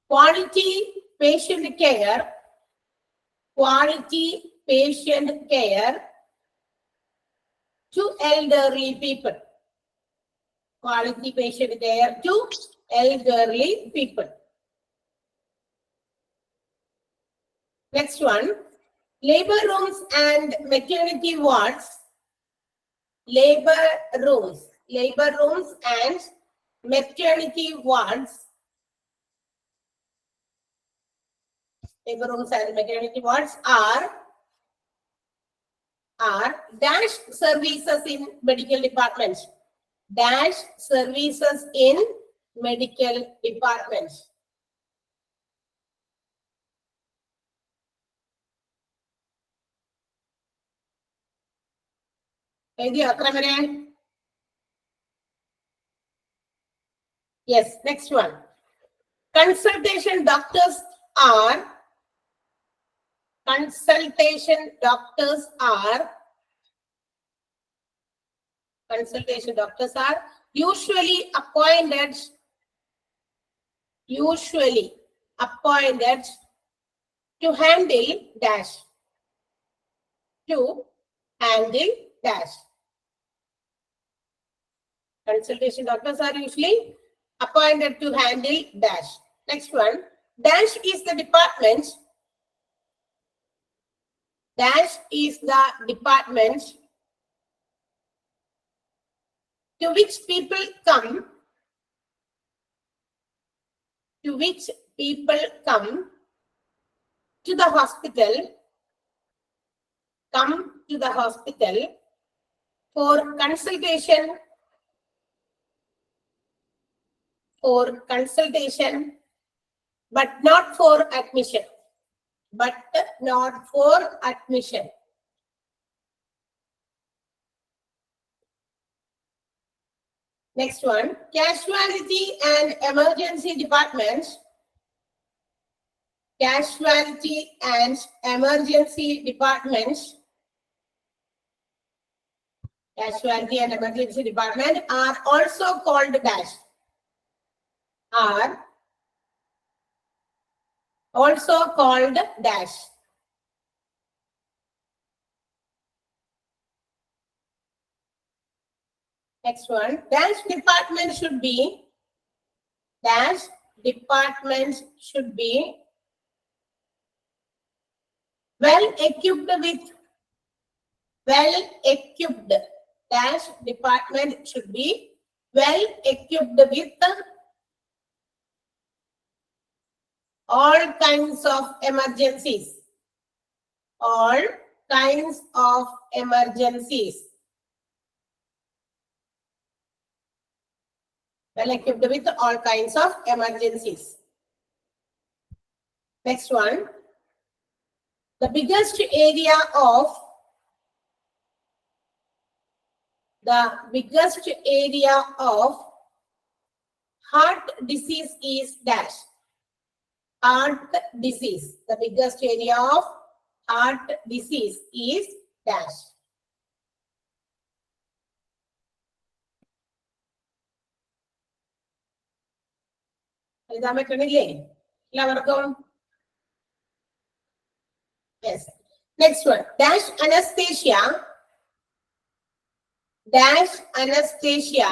quality patient care to elderly people. Quality patient care to elderly people. Next one, labor rooms and maternity wards. Labor rooms and maternity wards. Labor rooms and maternity wards are dash services in medical departments. Dash services in medical departments. Yes, next one. Consultation doctors are usually appointed to handle dash. Consultation doctors are usually appointed to handle dash. Next one, dash is the department. Dash is the department to which people come. To the hospital. For consultation, but not for admission. Next one, casualty and emergency departments. Casualty and emergency department are also called dash. Next one, dash department should be well equipped with. Dash department should be well equipped with all kinds of emergencies. kinds of emergencies. Well equipped with all kinds of emergencies. Next one. The biggest area of heart disease is dash. Heart disease. The biggest area of heart disease is dash. എഴുതാൻ പറ്റണില്ലേ എല്ലാവർക്കും? Yes. Next one. Dash anesthesia. Dash anesthesia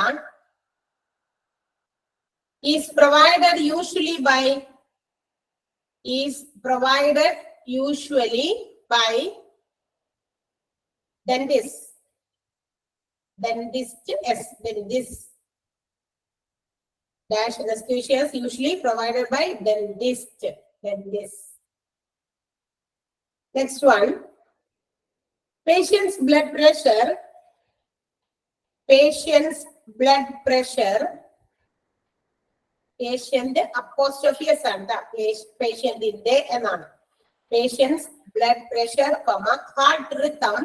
is provided usually by dentist. Yes, dentist. Dash anesthesia is usually provided by dentist. Next one. Patient's blood pressure. Patient apostrophe ആണ് പേഷ്യന്റിന്റെ എന്നാണ്. Patient's blood pressure, heart rhythm,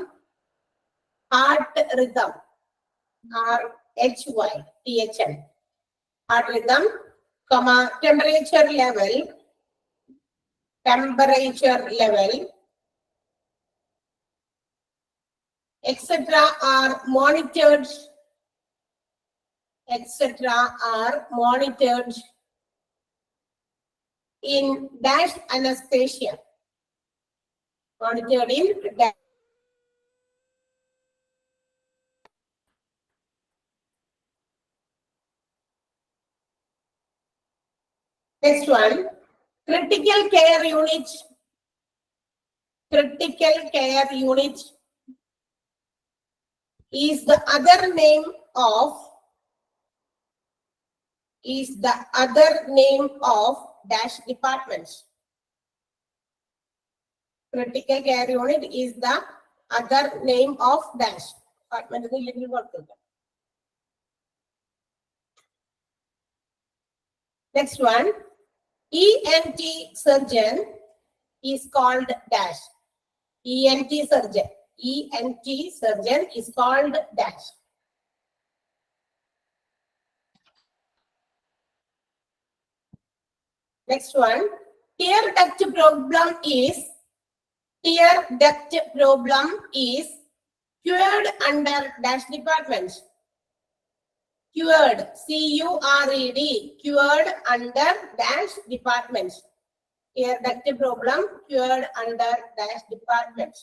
RHYTHM, heart rhythm, temperature level, etc. are monitored in dash anesthesia. Monitored in dash. Next one. Critical care unit is the other name of dash departments. Critical care unit is the other name of dash department. Next one. ENT surgeon is called dash. ENT surgeon is called dash. Next one. Tear duct problem is cured under dash department. Cured, CURED, cured under dash department. Tear duct problem cured under dash department.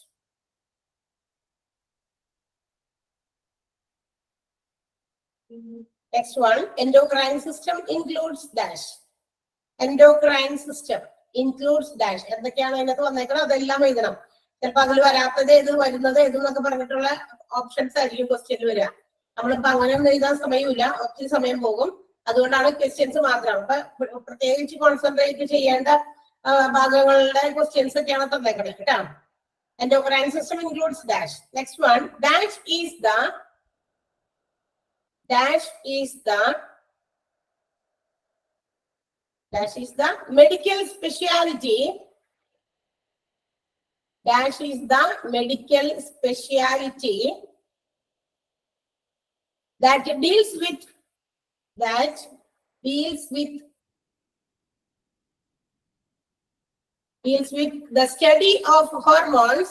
Next one. Endocrine system includes dash. Endocrine system includes dash. എന്തൊക്കെയാണ് അതിനകത്ത് വന്നേക്കണം അതെല്ലാം എഴുതണം. ചിലപ്പോൾ അതിൽ വരാത്തത് ഏത് വരുന്നത് ഏതെന്നൊക്കെ പറഞ്ഞിട്ടുള്ള ഓപ്ഷൻസ് ആയിരിക്കും ക്വസ്റ്റ്യൻ വരിക. നമ്മളിപ്പോ അങ്ങനെയൊന്നും എഴുതാൻ സമയമില്ല, ഒത്തിരി സമയം പോകും. അതുകൊണ്ടാണ് ക്വസ്റ്റ്യൻസ് മാത്രം. അപ്പൊ പ്രത്യേകിച്ച് കോൺസെൻട്രേറ്റ് ചെയ്യേണ്ട ഭാഗങ്ങളുടെ ക്വസ്റ്റ്യൻസ് ഒക്കെയാണ് തന്നേക്കണം കേട്ടോ. Endocrine system includes dash. Next one. Dash is the medical specialty. Dash is the medical specialty that deals with the study of hormones.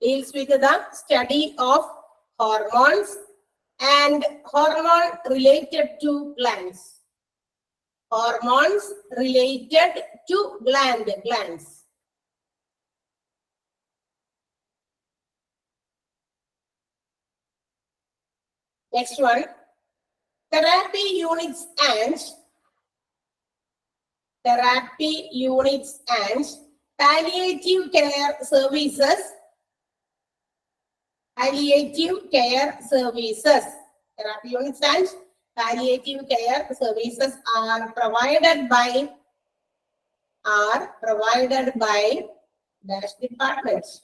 Deals with the study of hormones and hormone related to glands. Hormones related to glands. Next one. Therapy units and palliative care services. Therapy units and palliative care services are provided by dash departments.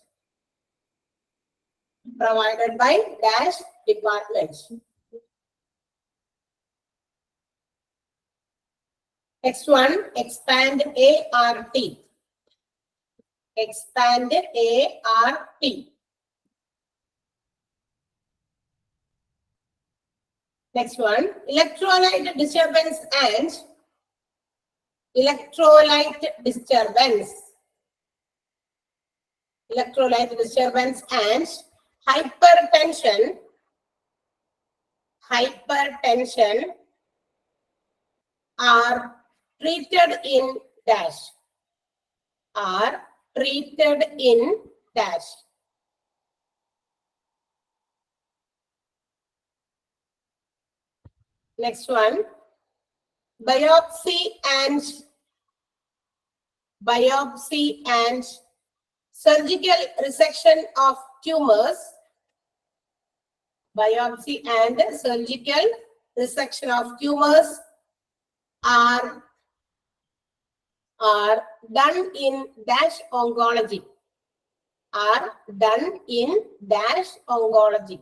Provided by dash departments. Next one, expand ART. Expand ART. Next one, electrolyte disturbance and electrolyte disturbance. Electrolyte disturbance and hypertension. Hypertension are treated in dash. Are treated in dash. Next one, biopsy and surgical resection of tumors. Biopsy and surgical resection of tumors are done in dash oncology. Are done in dash oncology.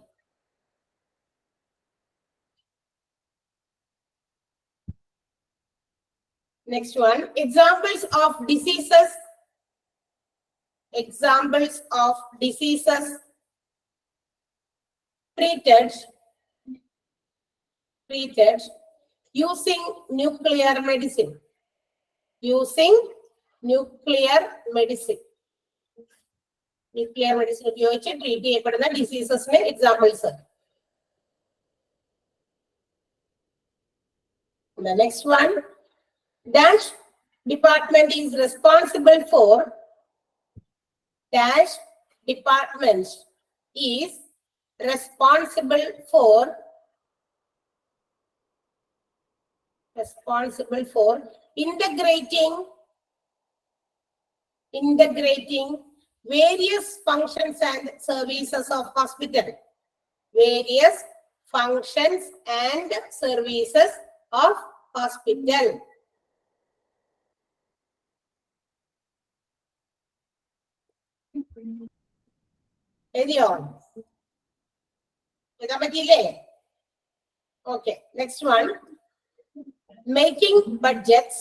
Next one, examples of diseases. Examples of diseases treated using nuclear medicine. Using nuclear medicine. Nuclear medicine ഉപയോഗിച്ച് treat ചെയ്യപ്പെടുന്ന ഡിസീസസിന് examples. The next one, dash department is responsible for. Dash department is responsible for integrating various functions and services of hospital. Various functions and services of hospital. എഴുതിയോ? എഴുതാൻ പറ്റിയില്ലേ? Okay, next one, making budgets,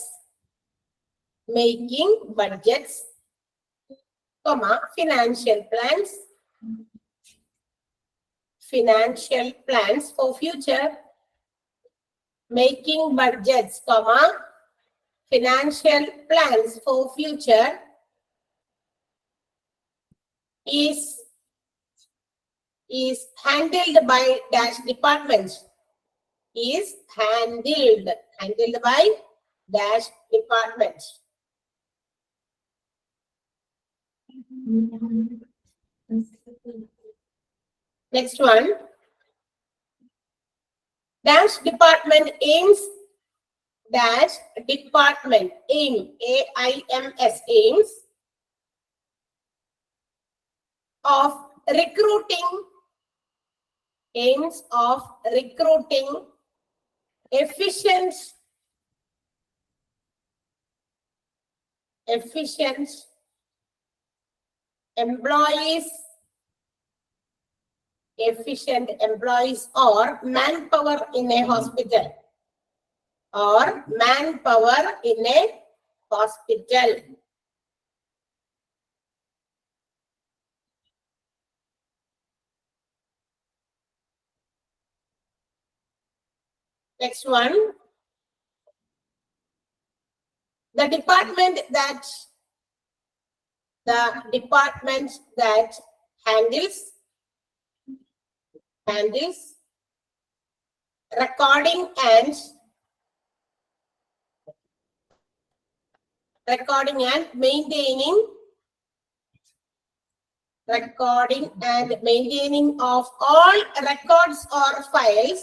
comma, financial plans for future. Making budgets, comma, financial plans for future is handled by dash departments. Is handled by dash departments. Next one, dash department aims, dash department aim, AIMS, aims of recruiting efficient employees or manpower in a hospital. Next one, the department that handles recording and maintaining of all records or files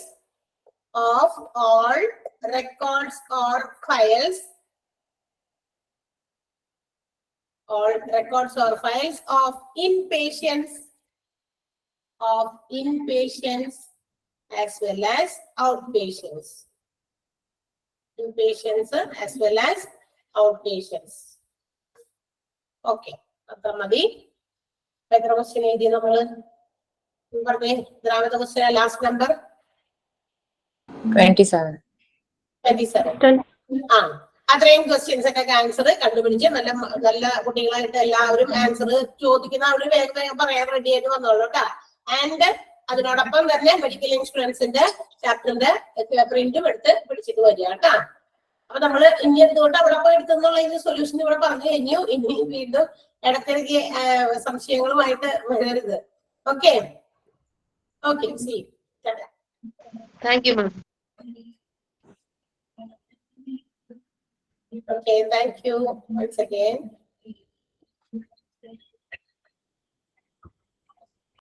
of inpatients as well as outpatients. Okay, അത്ര മതി. എത്ര question എഴുതി നമ്മള് പറഞ്ഞേ? എത്രാമത്തെ question? Last number 27. 27. ആ, അത്രയും questions ഒക്കെ ആൻസർ കണ്ടുപിടിച്ച് നല്ല നല്ല കുട്ടികളായിട്ട് എല്ലാവരും ആൻസർ ചോദിക്കുന്ന അവർ വേഗം വേഗം പറയാൻ റെഡി ആയിട്ട് വന്നോളൂ കേട്ടോ. ആൻഡ് അതിനോടൊപ്പം തന്നെ മെഡിക്കൽ ഇൻഷുറൻസിന്റെ ചാപ്റ്ററിന്റെ പ്രിന്റും എടുത്ത് പിടിച്ചിട്ട് വരിക കേട്ടോ. അപ്പൊ നമ്മള് ഇനി എന്തുകൊണ്ട് അവിടെ പോയി എടുത്തെന്നുള്ള സൊല്യൂഷൻ ഇവിടെ പറഞ്ഞു കഴിഞ്ഞു. ഇനി വീണ്ടും ഇടയ്ക്കിടയ്ക്ക് സംശയങ്ങളുമായിട്ട് വരരുത്. Okay okay, C. Thank you, ma'am. Okay, thank you once again.